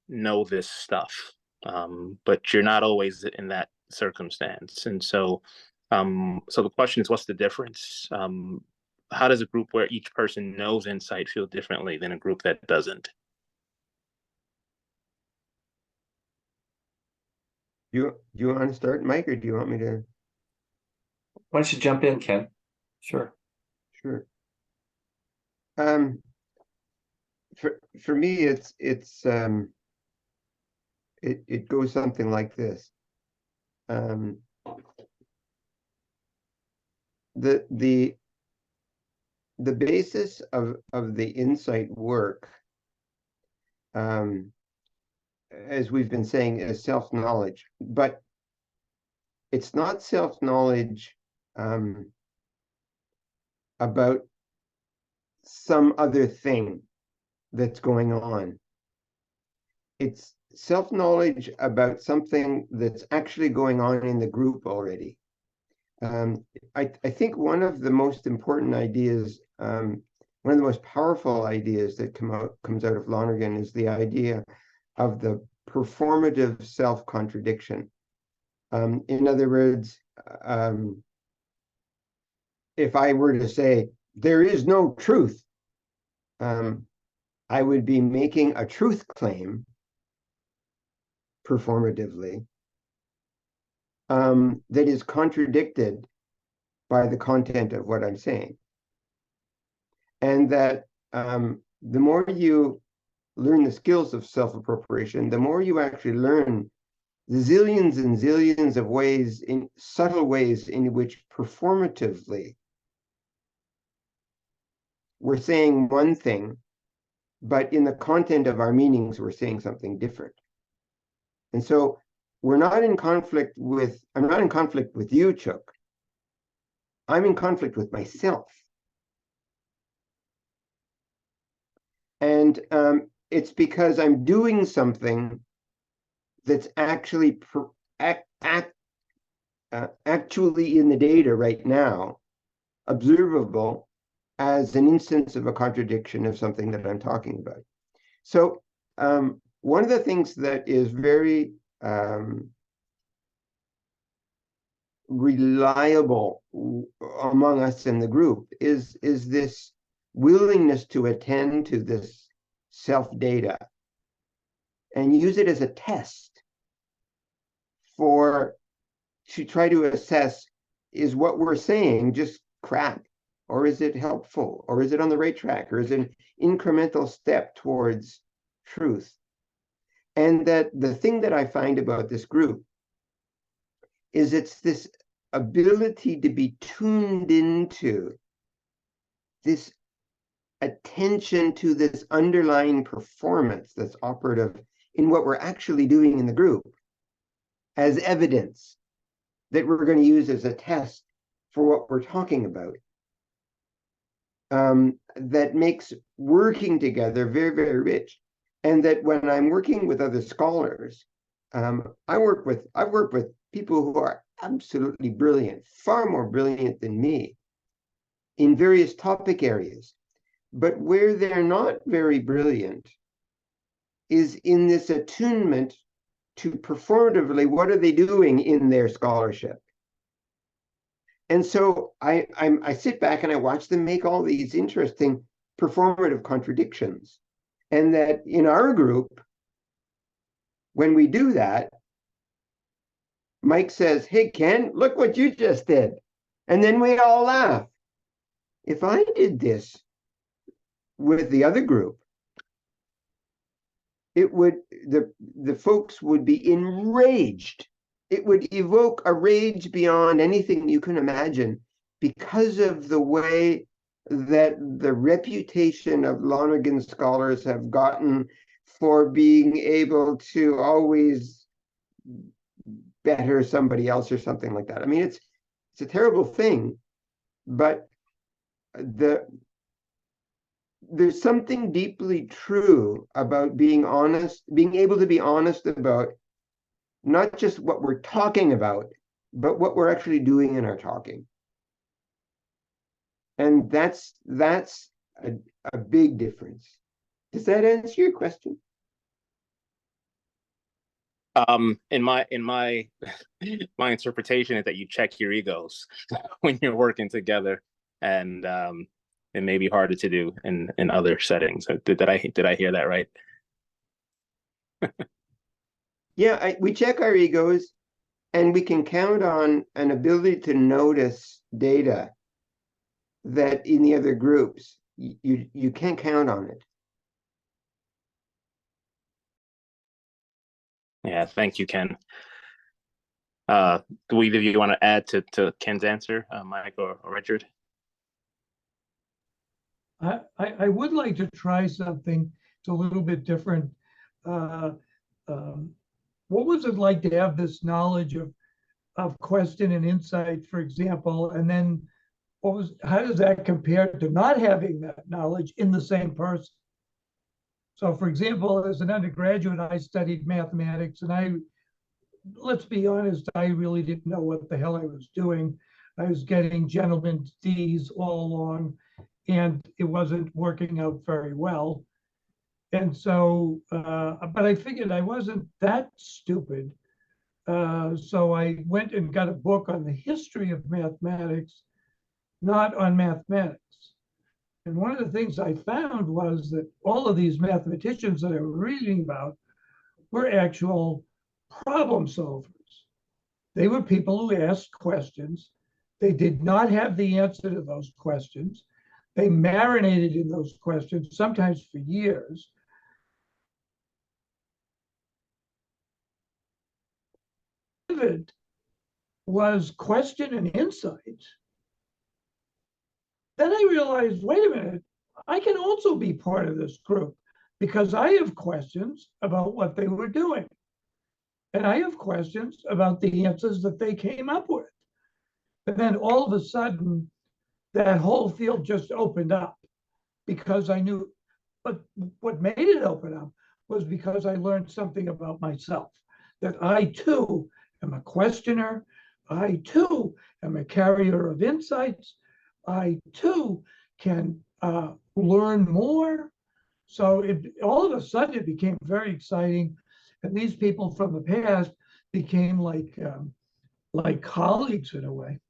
know this stuff, but you're not always in that circumstance. And so the question is, what's the difference? How does a group where each person knows insight feel differently than a group that doesn't? Do you want to start, Mike, or do you want me to? Why don't you jump in, Ken? Sure. Sure. For me, it goes something like this. The basis of the insight work, as we've been saying, is self-knowledge, but it's not self-knowledge about some other thing that's going on. It's self-knowledge about something that's actually going on in the group already. I think one of the most important ideas, one of the most powerful ideas that comes out of Lonergan is the idea of the performative self-contradiction. In other words, if I were to say, there is no truth, I would be making a truth claim performatively that is contradicted by the content of what I'm saying. And that the more you learn the skills of self-appropriation, the more you actually learn the zillions and zillions of ways, in subtle ways in which performatively we're saying one thing, but in the content of our meanings, we're saying something different. And so we're not in conflict with, I'm not in conflict with you, Chuck. I'm in conflict with myself. And it's because I'm doing something that's actually actually in the data right now, observable as an instance of a contradiction of something that I'm talking about. So one of the things that is very reliable among us in the group is this willingness to attend to this self-data and use it as a test to try to assess, is what we're saying just crap? Or is it helpful? Or is it on the right track? Or is it an incremental step towards truth? And that the thing that I find about this group is it's this ability to be tuned into this attention to this underlying performance that's operative in what we're actually doing in the group as evidence that we're going to use as a test for what we're talking about. That makes working together very, very rich. And that when I'm working with other scholars, I've worked with people who are absolutely brilliant, far more brilliant than me in various topic areas. But where they're not very brilliant is in this attunement to performatively, what are they doing in their scholarship? And so I sit back and I watch them make all these interesting performative contradictions. And that in our group, when we do that, Mike says, hey, Ken, look what you just did. And then we all laugh. If I did this with the other group, it would, the folks would be enraged. It would evoke a rage beyond anything you can imagine because of the way that the reputation of Lonergan scholars have gotten for being able to always better somebody else or something like that. I mean, it's a terrible thing, but there's something deeply true about being honest, being able to be honest about not just what we're talking about, but what we're actually doing in our talking. And that's a big difference. Does that answer your question? In my my interpretation is that you check your egos when you're working together, and it may be harder to do in other settings. Did I hear that right? Yeah, we check our egos, and we can count on an ability to notice data that in the other groups you can't count on it. Yeah, thank you, Ken. Do either of you want to add to Ken's answer, Mike or Richard? I would like to try something. It's a little bit different. What was it like to have this knowledge of question and insight, for example, and then how does that compare to not having that knowledge in the same person? So, for example, as an undergraduate, I studied mathematics, and let's be honest, I really didn't know what the hell I was doing. I was getting gentlemen's D's all along, and it wasn't working out very well. And so, but I figured I wasn't that stupid. So I went and got a book on the history of mathematics, not on mathematics. And one of the things I found was that all of these mathematicians that I was reading about were actual problem solvers. They were people who asked questions. They did not have the answer to those questions. They marinated in those questions, sometimes for years. It was question and insight. Then I realized, wait a minute, I can also be part of this group because I have questions about what they were doing. And I have questions about the answers that they came up with. And then all of a sudden, that whole field just opened up because I knew, but what made it open up was because I learned something about myself, that I too am a questioner. I too am a carrier of insights. I too can learn more. So all of a sudden it became very exciting. And these people from the past became like colleagues in a way.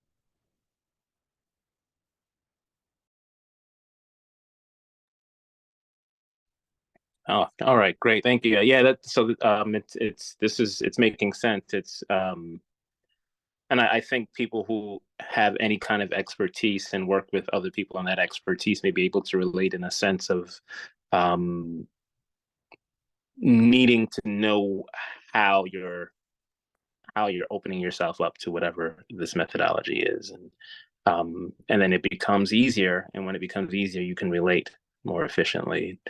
Oh, all right, great, thank you. Yeah, it's making sense. And I think people who have any kind of expertise and work with other people on that expertise may be able to relate in a sense of needing to know how you're opening yourself up to whatever this methodology is, and then it becomes easier. And when it becomes easier, you can relate more efficiently.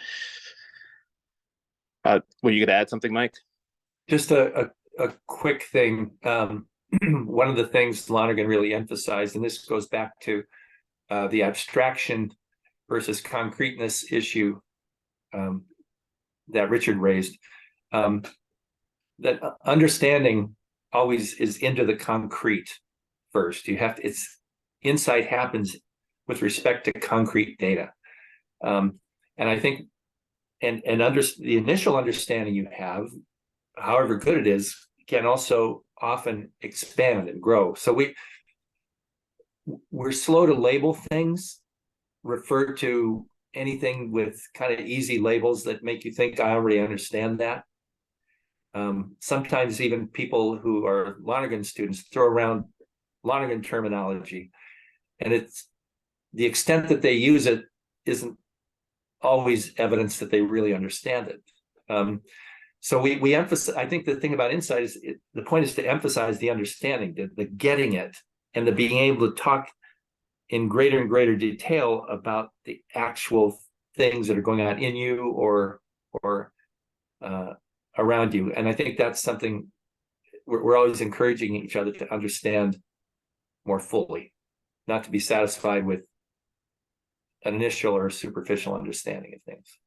Were you going to add something, Mike? Just a quick thing. One of the things Lonergan really emphasized, and this goes back to the abstraction versus concreteness issue that Richard raised, that understanding always is into the concrete first. You have to, insight happens with respect to concrete data. And I think, and the initial understanding you have, however good it is, can also often expand and grow. So we're slow to label things, refer to anything with kind of easy labels that make you think I already understand that. Sometimes even people who are Lonergan students throw around Lonergan terminology, and it's the extent that they use it isn't always evidence that they really understand it. So we emphasize, I think the thing about insight is the point is to emphasize the understanding, the getting it, and the being able to talk in greater and greater detail about the actual things that are going on in you or around you. And I think that's something we're always encouraging each other to understand more fully, not to be satisfied with an initial or superficial understanding of things.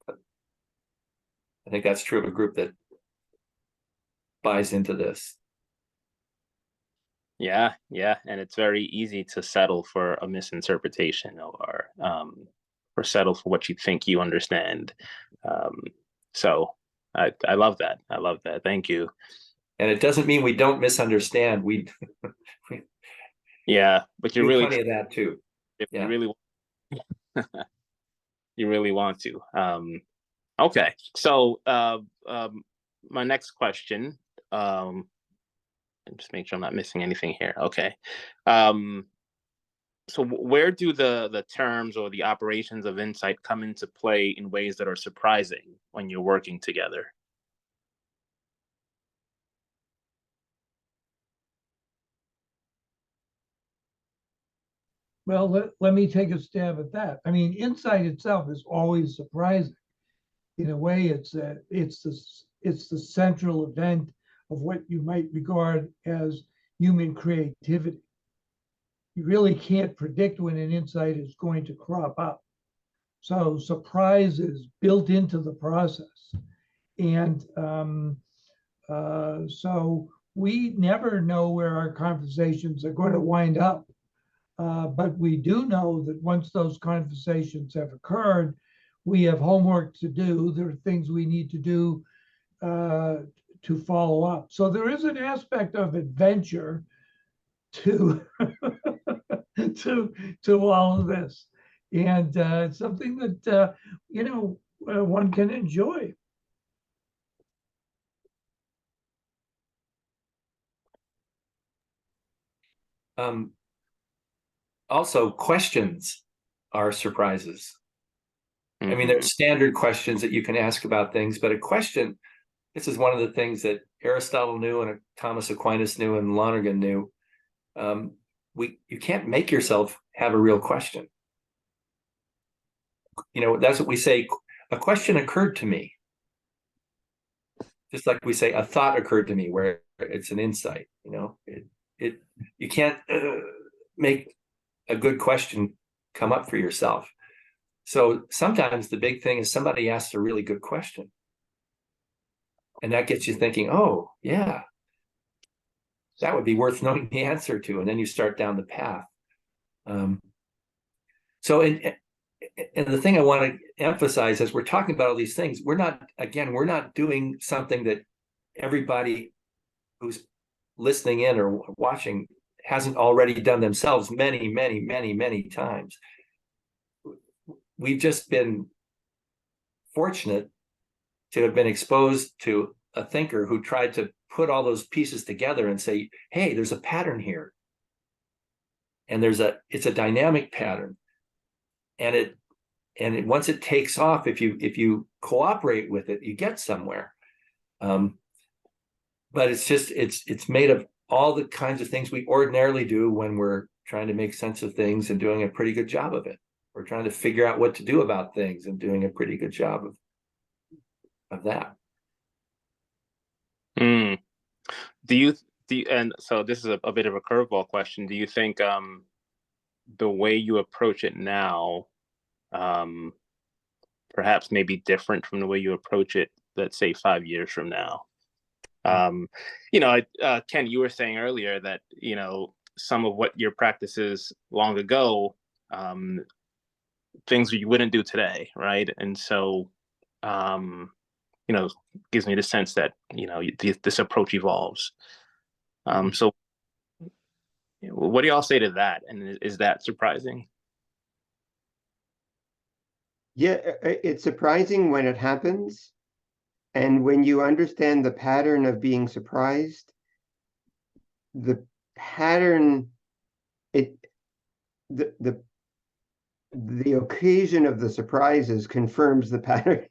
But I think that's true of a group that buys into this. Yeah, and it's very easy to settle for a misinterpretation or settle for what you think you understand. So I love that. I love that. Thank you. And it doesn't mean we don't misunderstand. Yeah, but you really plenty of that too. If you really you really want to. Okay, so my next question. Just make sure I'm not missing anything here. Okay. So where do the terms or the operations of insight come into play in ways that are surprising when you're working together? Well, let me take a stab at that. I mean, insight itself is always surprising. In a way, it's the central event of what you might regard as human creativity. You really can't predict when an insight is going to crop up. So surprise is built into the process. And so we never know where our conversations are going to wind up. But we do know that once those conversations have occurred, we have homework to do. There are things we need to do to follow up. So there is an aspect of adventure to to all of this, and it's something that one can enjoy. Also, questions are surprises. Mm-hmm. I mean, there's standard questions that you can ask about things, but a question, this is one of the things that Aristotle knew and Thomas Aquinas knew and Lonergan knew. You can't make yourself have a real question. That's what we say. A question occurred to me. Just like we say, a thought occurred to me, where it's an insight. You can't make a good question come up for yourself. So sometimes the big thing is somebody asks a really good question. And that gets you thinking, oh, yeah, that would be worth knowing the answer to. And then you start down the path. And the thing I want to emphasize as we're talking about all these things, we're not doing something that everybody who's listening in or watching hasn't already done themselves many, many, many, many times. We've just been fortunate to have been exposed to a thinker who tried to put all those pieces together and say, hey, there's a pattern here. And it's a dynamic pattern. And once it takes off, if you cooperate with it, you get somewhere. But it's made of all the kinds of things we ordinarily do when we're trying to make sense of things and doing a pretty good job of it. We're trying to figure out what to do about things and doing a pretty good job of that. And so this is a bit of a curveball question. Do you think the way you approach it now perhaps may be different from the way you approach it, let's say 5 years from now? Ken, you were saying earlier that, some of what your practices long ago, things you wouldn't do today, right? And so, gives me the sense that, this approach evolves. So what do y'all say to that? And is that surprising? Yeah, it's surprising when it happens. And when you understand the pattern of being surprised, the pattern, the occasion of the surprises confirms the pattern,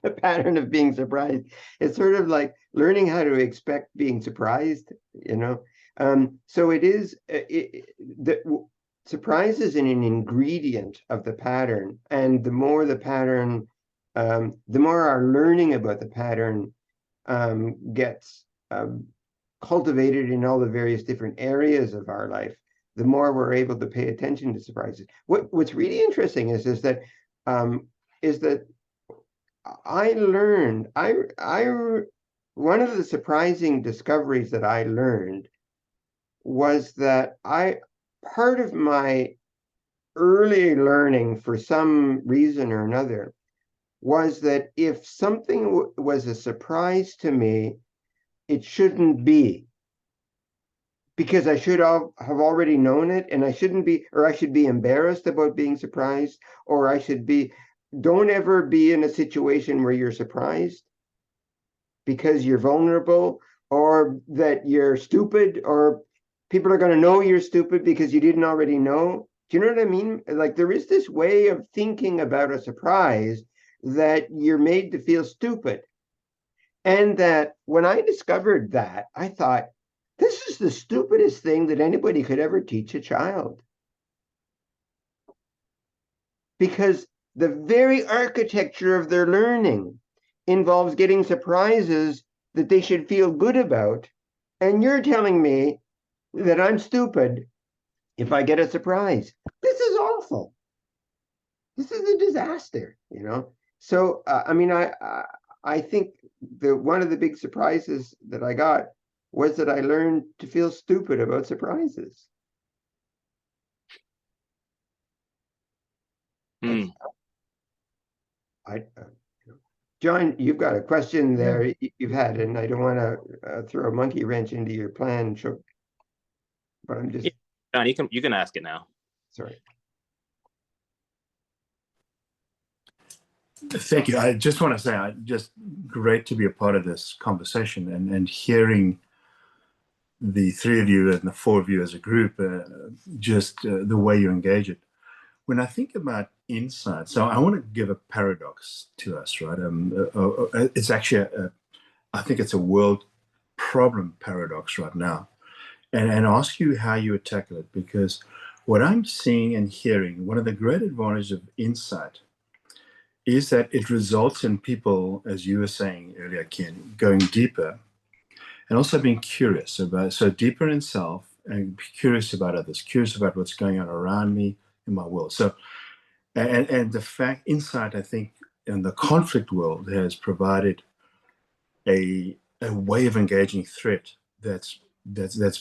the pattern of being surprised. It's sort of like learning how to expect being surprised, So it is, surprise is an ingredient of the pattern. And the more the pattern, the more our learning about the pattern gets cultivated in all the various different areas of our life, the more we're able to pay attention to surprises. What's really interesting is that I learned, one of the surprising discoveries that I learned was that part of my early learning, for some reason or another, was that if something was a surprise to me, it shouldn't be, because I should have already known it, and I shouldn't be, or I should be embarrassed about being surprised, or don't ever be in a situation where you're surprised because you're vulnerable, or that you're stupid, or people are going to know you're stupid because you didn't already know. Do you know what I mean? Like, there is this way of thinking about a surprise that you're made to feel stupid. And that when I discovered that, I thought, this is the stupidest thing that anybody could ever teach a child. Because the very architecture of their learning involves getting surprises that they should feel good about. And you're telling me that I'm stupid if I get a surprise. This is awful. This is a disaster, So, I think one of the big surprises that I got was that I learned to feel stupid about surprises. Hmm. John, you've got a question there you've had, and I don't want to throw a monkey wrench into your plan, Chuck, but I'm just... Yeah. John, you can ask it now. Sorry. Thank you. I just want to say, just great to be a part of this conversation and hearing the three of you and the four of you as a group, the way you engage it. When I think about insight, so I want to give a paradox to us, right? It's actually, I think it's a world problem paradox right now, and ask you how you would tackle it, because what I'm seeing and hearing, one of the great advantages of insight is that it results in people, as you were saying earlier, Ken, going deeper and also being curious about, so deeper in self and curious about others, curious about what's going on around me in my world. So, and the fact, insight, I think, in the conflict world has provided a way of engaging threat that's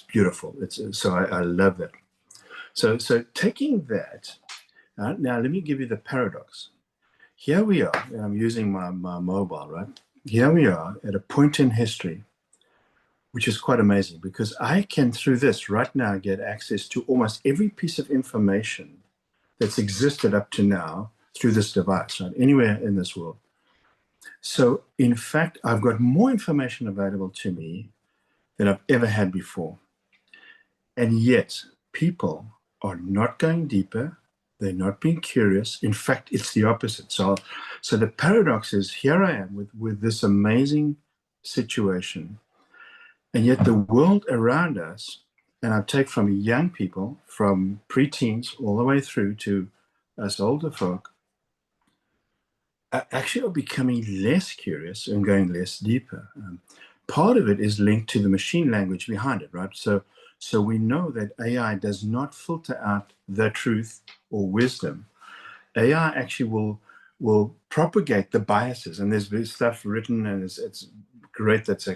beautiful. So I love that. So taking that, now let me give you the paradox. Here we are, and I'm using my mobile, right? Here we are at a point in history, which is quite amazing, because I can, through this right now, get access to almost every piece of information that's existed up to now through this device, right? Anywhere in this world. So in fact, I've got more information available to me than I've ever had before. And yet people are not going deeper. They're not being curious. In fact, it's the opposite. So the paradox is, here I am with this amazing situation, and yet the world around us, and I take from young people, from preteens all the way through to us older folk, actually are becoming less curious and going less deeper. Part of it is linked to the machine language behind it, right? So we know that AI does not filter out the truth or wisdom. AI actually will propagate the biases, and there's stuff written, and it's great that's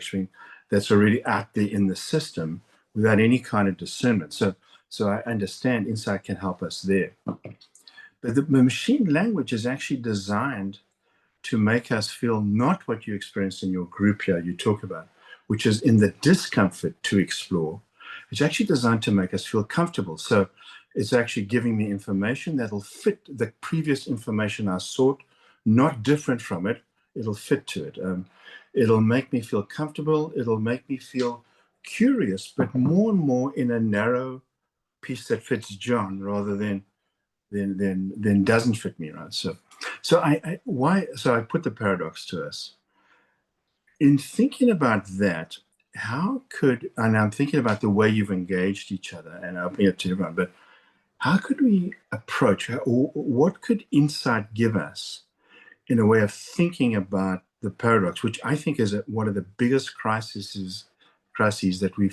already out there in the system without any kind of discernment. So I understand insight can help us there. But the machine language is actually designed to make us feel not what you experienced in your group here you talk about, which is in the discomfort to explore. It's actually designed to make us feel comfortable. So it's actually giving me information that'll fit the previous information I sought, not different from it. It'll fit to it. It'll make me feel comfortable. It'll make me feel curious, but more and more in a narrow piece that fits John rather than doesn't fit me, right? So I put the paradox to us. In thinking about that, and I'm thinking about the way you've engaged each other and opening it to everyone, but how could we approach, or what could insight give us in a way of thinking about the paradox, which I think is one of the biggest crises that we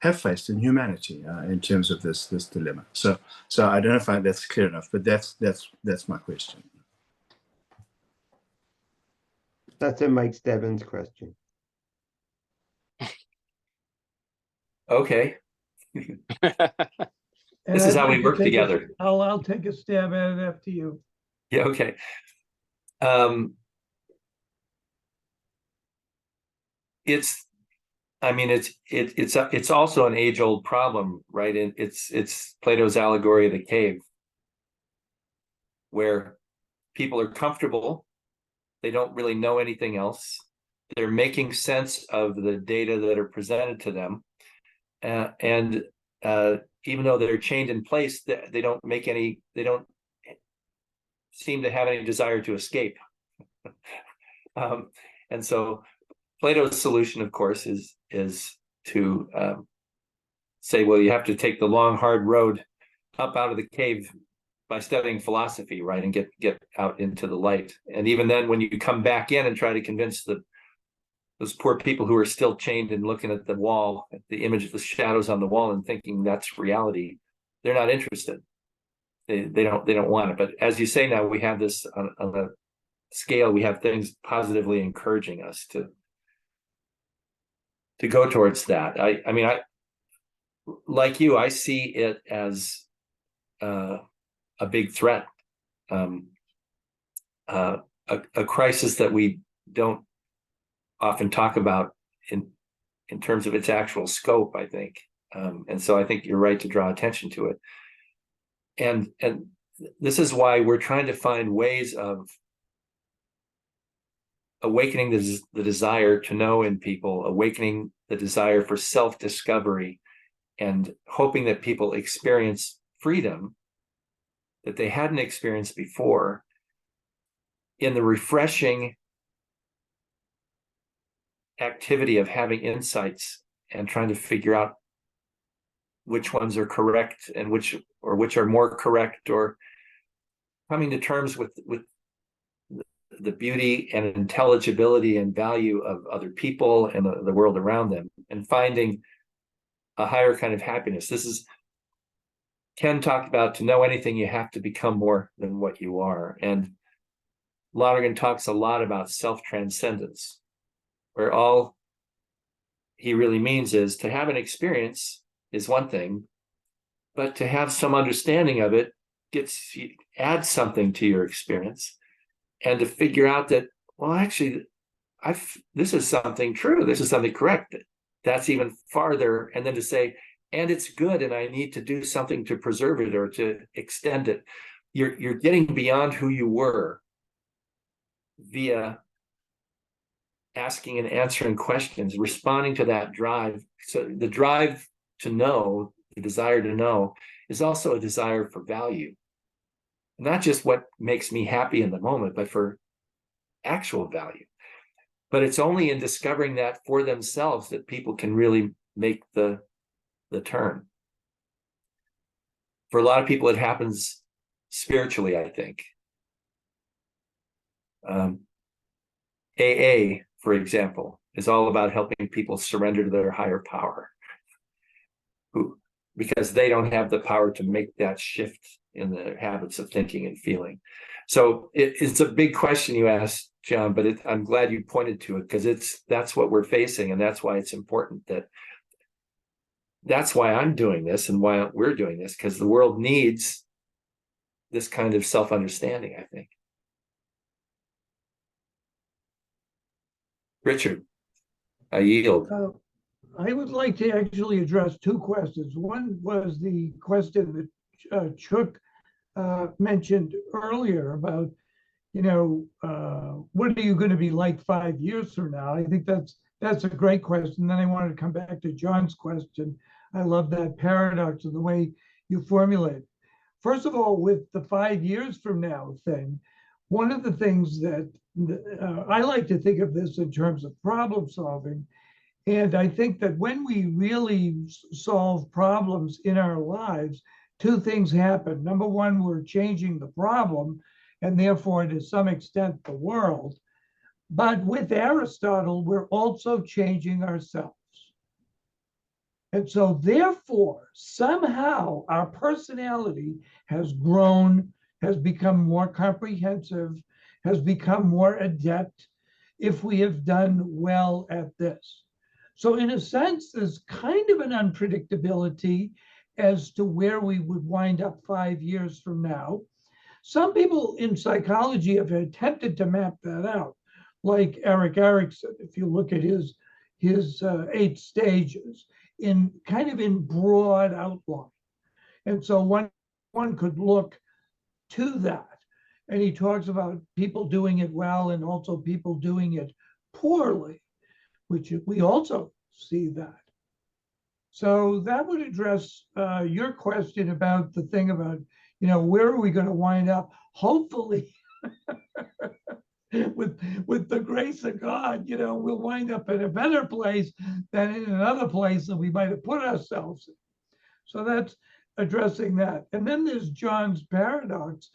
have faced in humanity in terms of this dilemma. So I don't know if that's clear enough, but that's my question. That's a Mike Stebbins question. Okay. And This is I'd how we like to work take together. I'll take a stab at it after you. Yeah, okay. It's also an age-old problem, right? And it's Plato's allegory of the cave, where people are comfortable, they don't really know anything else, they're making sense of the data that are presented to them, and even though they're chained in place, they don't seem to have any desire to escape. And so Plato's solution, of course, is to say, well, you have to take the long, hard road up out of the cave by studying philosophy, right, and get out into the light. And even then, when you come back in and try to convince those poor people who are still chained and looking at the wall, at the image of the shadows on the wall, and thinking that's reality, they're not interested. They don't want it. But as you say, now we have this on a scale. We have things positively encouraging us to go towards that. I mean, like you, I see it as a big threat, a crisis that we don't often talk about in terms of its actual scope, I think. And so I think you're right to draw attention to it. And this is why we're trying to find ways of awakening the desire to know in people, awakening the desire for self-discovery, and hoping that people experience freedom that they hadn't experienced before in the refreshing activity of having insights and trying to figure out which ones are correct and which are more correct, or coming to terms with the beauty and intelligibility and value of other people and the world around them, and finding a higher kind of happiness. This is, Ken talked about, to know anything, you have to become more than what you are. And Lonergan talks a lot about self-transcendence, where all he really means is to have an experience is one thing, but to have some understanding of it adds something to your experience, and to figure out that, well, actually, this is something true, this is something correct, that's even farther, and then to say, and it's good, and I need to do something to preserve it or to extend it. You're getting beyond who you were via asking and answering questions, responding to that drive. So the drive to know, the desire to know, is also a desire for value. Not just what makes me happy in the moment, but for actual value. But it's only in discovering that for themselves that people can really make the turn. For a lot of people, it happens spiritually, I think. AA, for example, is all about helping people surrender to their higher power, because they don't have the power to make that shift in their habits of thinking and feeling. So it's a big question you asked, John, but I'm glad you pointed to it, because that's what we're facing, and that's why it's important that's why I'm doing this and why we're doing this, because the world needs this kind of self-understanding, I think. Richard, I yield. I would like to actually address two questions. One was the question that Chuck mentioned earlier about, what are you going to be like 5 years from now? I think that's a great question. Then I wanted to come back to John's question. I love that paradox of the way you formulate it. First of all, with the 5 years from now thing, one of the things that I like to think of this in terms of problem solving. And I think that when we really solve problems in our lives, two things happen. Number one, we're changing the problem, and therefore, to some extent, the world. But with Aristotle, we're also changing ourselves. And so therefore, somehow our personality has grown, has become more comprehensive, has become more adept if we have done well at this. So in a sense, there's kind of an unpredictability as to where we would wind up 5 years from now. Some people in psychology have attempted to map that out, like Eric Erickson, if you look at his 8 stages, in kind of in broad outline. And so one could look to that. And he talks about people doing it well and also people doing it poorly, which we also see that. So that would address your question about the thing about, where are we going to wind up? Hopefully, with the grace of God, we'll wind up in a better place than in another place that we might have put ourselves in. So that's addressing that. And then there's John's paradox,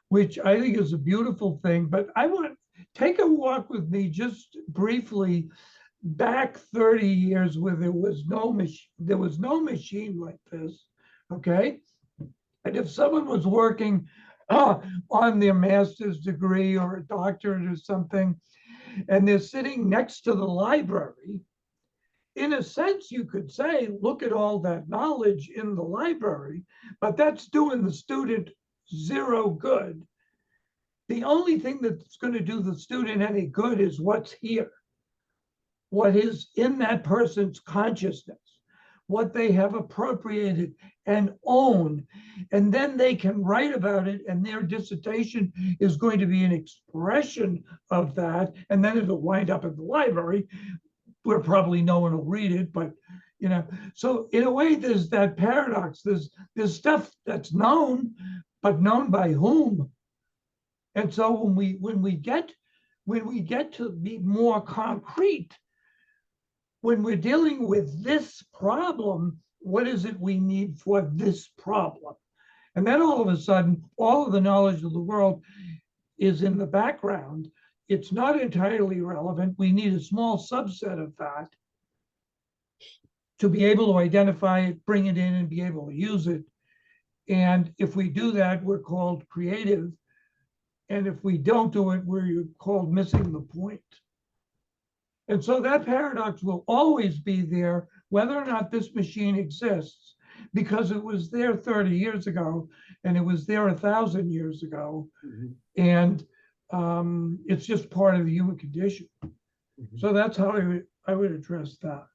which I think is a beautiful thing. But I want to take a walk with me just briefly back 30 years where there was no machine like this, okay? And if someone was working on their master's degree or a doctorate or something, and they're sitting next to the library, in a sense, you could say, look at all that knowledge in the library, but that's doing the student zero good. The only thing that's going to do the student any good is what's here, what is in that person's consciousness, what they have appropriated and own. And then they can write about it, and their dissertation is going to be an expression of that. And then it'll wind up in the library where probably no one will read it, but so in a way, there's that paradox. There's stuff that's known, but known by whom? And so when we get to be more concrete, when we're dealing with this problem, what is it we need for this problem? And then all of a sudden, all of the knowledge of the world is in the background. It's not entirely relevant. We need a small subset of that to be able to identify it, bring it in, and be able to use it. And if we do that, we're called creative. And if we don't do it, we're called missing the point. And so that paradox will always be there, whether or not this machine exists, because it was there 30 years ago, and it was there 1,000 years ago. Mm-hmm. And it's just part of the human condition. Mm-hmm. So that's how I would address that.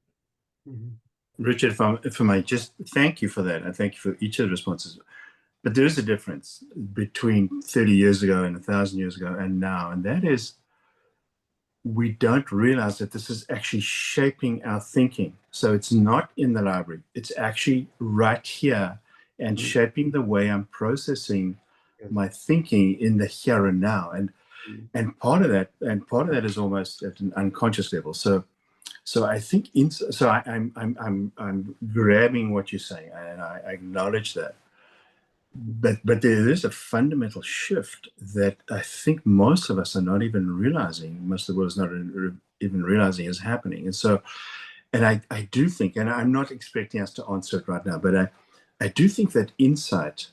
Mm-hmm. Richard, if I might just thank you for that, and thank you for each of the responses. But there is a difference between 30 years ago and 1,000 years ago and now, and that is we don't realize that this is actually shaping our thinking. So it's not in the library. It's actually right here and mm-hmm. shaping the way I'm processing my thinking in the here and now. And part of that is almost at an unconscious level. So I think I'm grabbing what you're saying, and I acknowledge that. But there is a fundamental shift that I think most of us are not even realizing. Most of the world is not even realizing is happening. And so, and I do think, and I'm not expecting us to answer it right now, but I do think that insight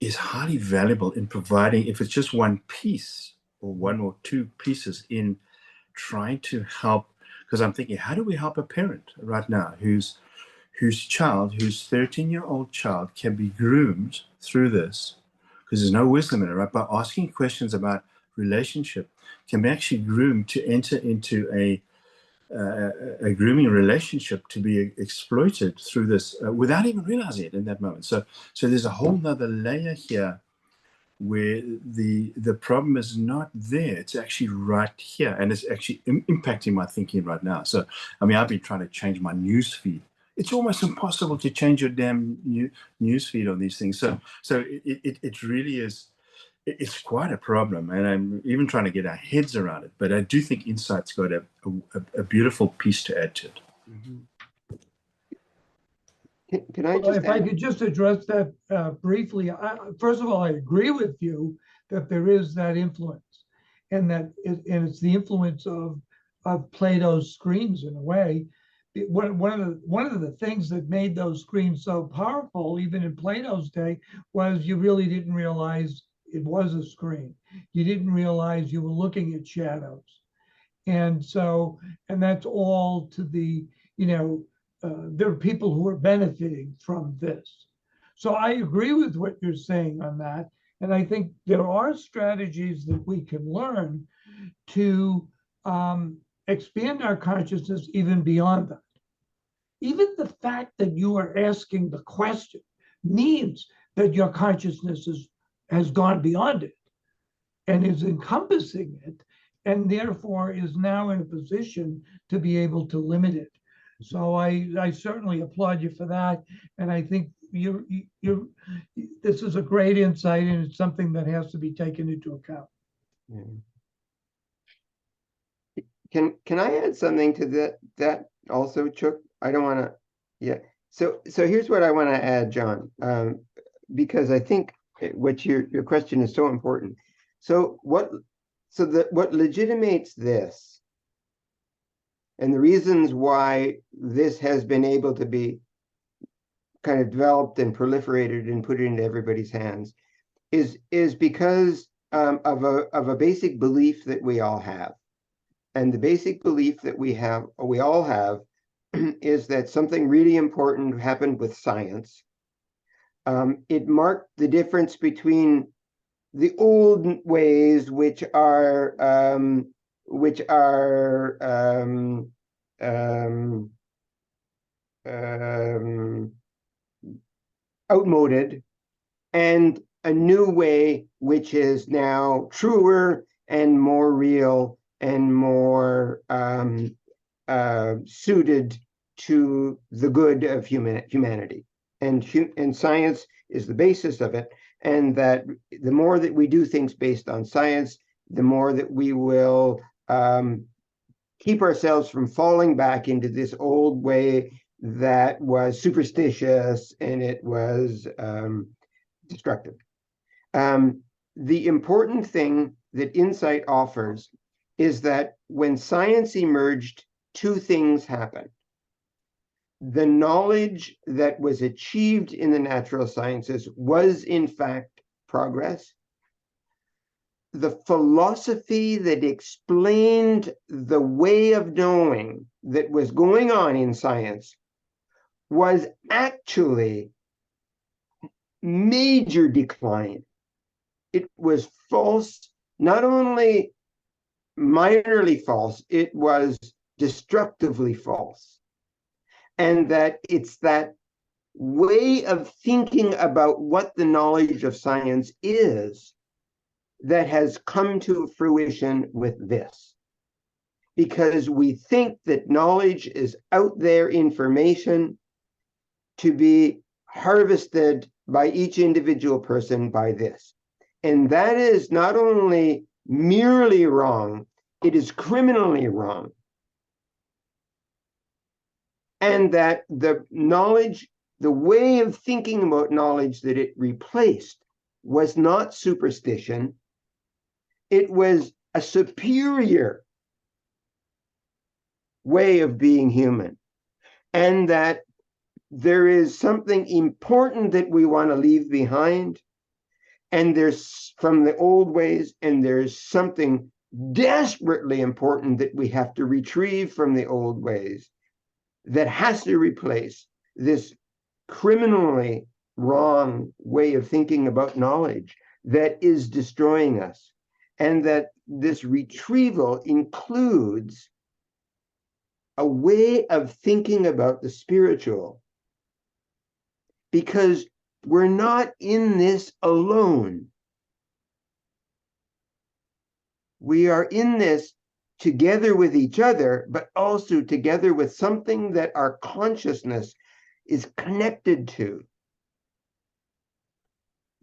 is highly valuable in providing, if it's just one piece or one or two pieces in trying to help. Because I'm thinking, how do we help a parent right now whose 13-year-old child can be groomed through this, because there's no wisdom in it, right? By asking questions about relationship, can be actually groomed to enter into a grooming relationship to be exploited through this without even realizing it in that moment. So there's a whole nother layer here where the problem is not there. It's actually right here, and it's actually impacting my thinking right now. So, I mean, I've been trying to change my news feed. It's almost impossible to change your damn news feed on these things. So it really is. It's quite a problem, and I'm even trying to get our heads around it. But I do think insight's got a beautiful piece to add to it. Mm-hmm. Can I just if I could just address that briefly. First of all, I agree with you that there is that influence, and it's the influence of Plato's screens in a way. One of the things that made those screens so powerful, even in Plato's day, was you really didn't realize it was a screen. You didn't realize you were looking at shadows, and that's all to the there are people who are benefiting from this. So I agree with what you're saying on that. And I think there are strategies that we can learn to expand our consciousness even beyond that. Even the fact that you are asking the question means that your consciousness has gone beyond it and is encompassing it, and therefore is now in a position to be able to limit it. So I certainly applaud you for that, and I think this is a great insight, and it's something that has to be taken into account. Can I add something to that also, Chuck? I don't want to. Yeah. So here's what I want to add, John, because I think what your question is so important. So what legitimates this, and the reasons why this has been able to be kind of developed and proliferated and put into everybody's hands is because of a basic belief that we all have. And the basic belief that we all have is that something really important happened with science. It marked the difference between the old ways, which are outmoded, and a new way, which is now truer and more real and more suited to the good of humanity. And science is the basis of it. And that the more that we do things based on science, the more that we will keep ourselves from falling back into this old way that was superstitious and it was destructive. The important thing that insight offers is that when science emerged, two things happened. The knowledge that was achieved in the natural sciences was, in fact, progress. The philosophy that explained the way of knowing that was going on in science was actually major decline. It was false, not only minorly false, it was destructively false. And that it's that way of thinking about what the knowledge of science is that has come to fruition with this. Because we think that knowledge is out there information to be harvested by each individual person by this. And that is not only merely wrong, it is criminally wrong. And that the knowledge, the way of thinking about knowledge that it replaced was not superstition, it was a superior way of being human. And that there is something important that we want to leave behind, and there's from the old ways, and there's something desperately important that we have to retrieve from the old ways that has to replace this criminally wrong way of thinking about knowledge that is destroying us. And that this retrieval includes a way of thinking about the spiritual, because we're not in this alone. We are in this together with each other, but also together with something that our consciousness is connected to,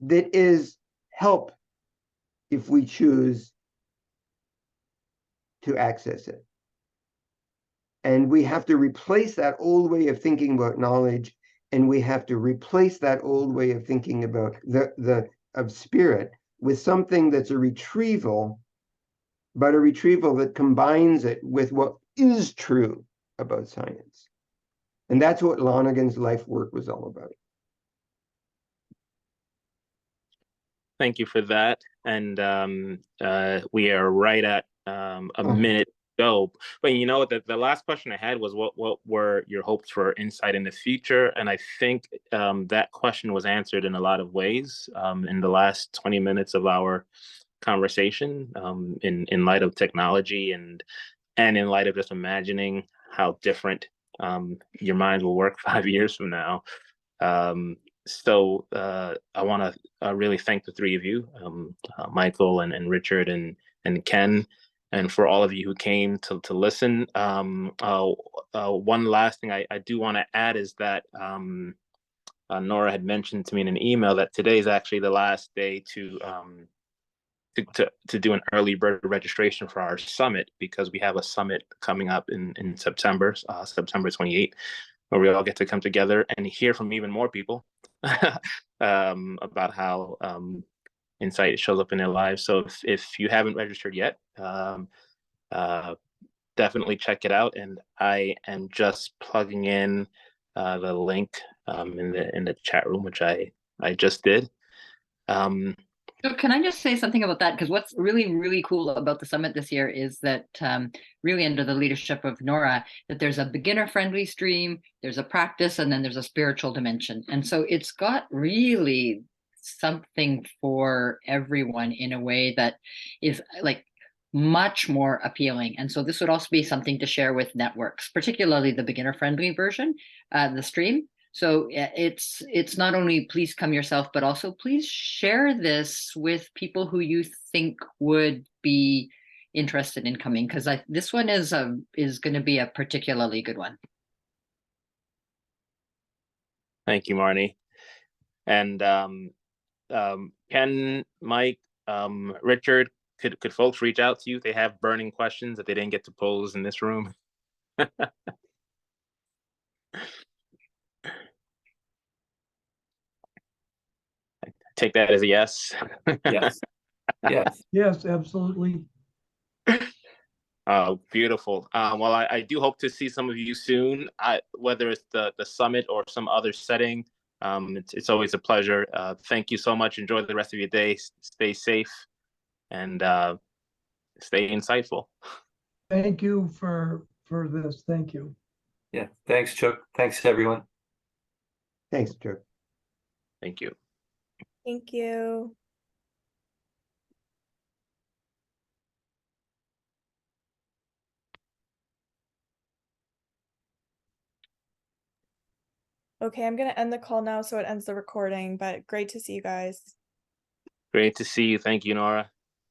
that is help if we choose to access it. And we have to replace that old way of thinking about knowledge, and we have to replace that old way of thinking about of spirit with something that's a retrieval, but a retrieval that combines it with what is true about science. And that's what Lonergan's life work was all about. Thank you for that. And we are right at a minute to go. But you know, the last question I had was what were your hopes for insight in the future? And I think that question was answered in a lot of ways in the last 20 minutes of our conversation, in light of technology and in light of just imagining how different your mind will work 5 years from now. So I want to really thank the three of you, Michael and Richard and Ken, and for all of you who came to listen. One last thing I do want to add is that Nora had mentioned to me in an email that today is actually the last day to do an early bird registration for our summit, because we have a summit coming up in September, September 28th, where we all get to come together and hear from even more people about how insight shows up in their lives. So if you haven't registered yet, definitely check it out. And I am just plugging in the link in the chat room, which I just did. So can I just say something about that? Because what's really, really cool about the summit this year is that really under the leadership of Nora, that there's a beginner-friendly stream, there's a practice, and then there's a spiritual dimension. And so it's got really something for everyone in a way that is like much more appealing. And so this would also be something to share with networks, particularly the beginner-friendly version, the stream. So it's not only please come yourself, but also please share this with people who you think would be interested in coming, because this one is going to be a particularly good one. Thank you, Marnie. And Ken, Mike, Richard, could folks reach out to you if they have burning questions that they didn't get to pose in this room? Take that as a yes. Yes. Yes. Yes, absolutely. Oh, beautiful. Well, I do hope to see some of you soon, whether it's the summit or some other setting. It's always a pleasure. Thank you so much. Enjoy the rest of your day. Stay safe and stay insightful. Thank you for this. Thank you. Yeah. Thanks, Chuck. Thanks, everyone. Thanks, Chuck. Thank you. Thank you. Okay, I'm going to end the call now so it ends the recording, but great to see you guys. Great to see you. Thank you, Nora.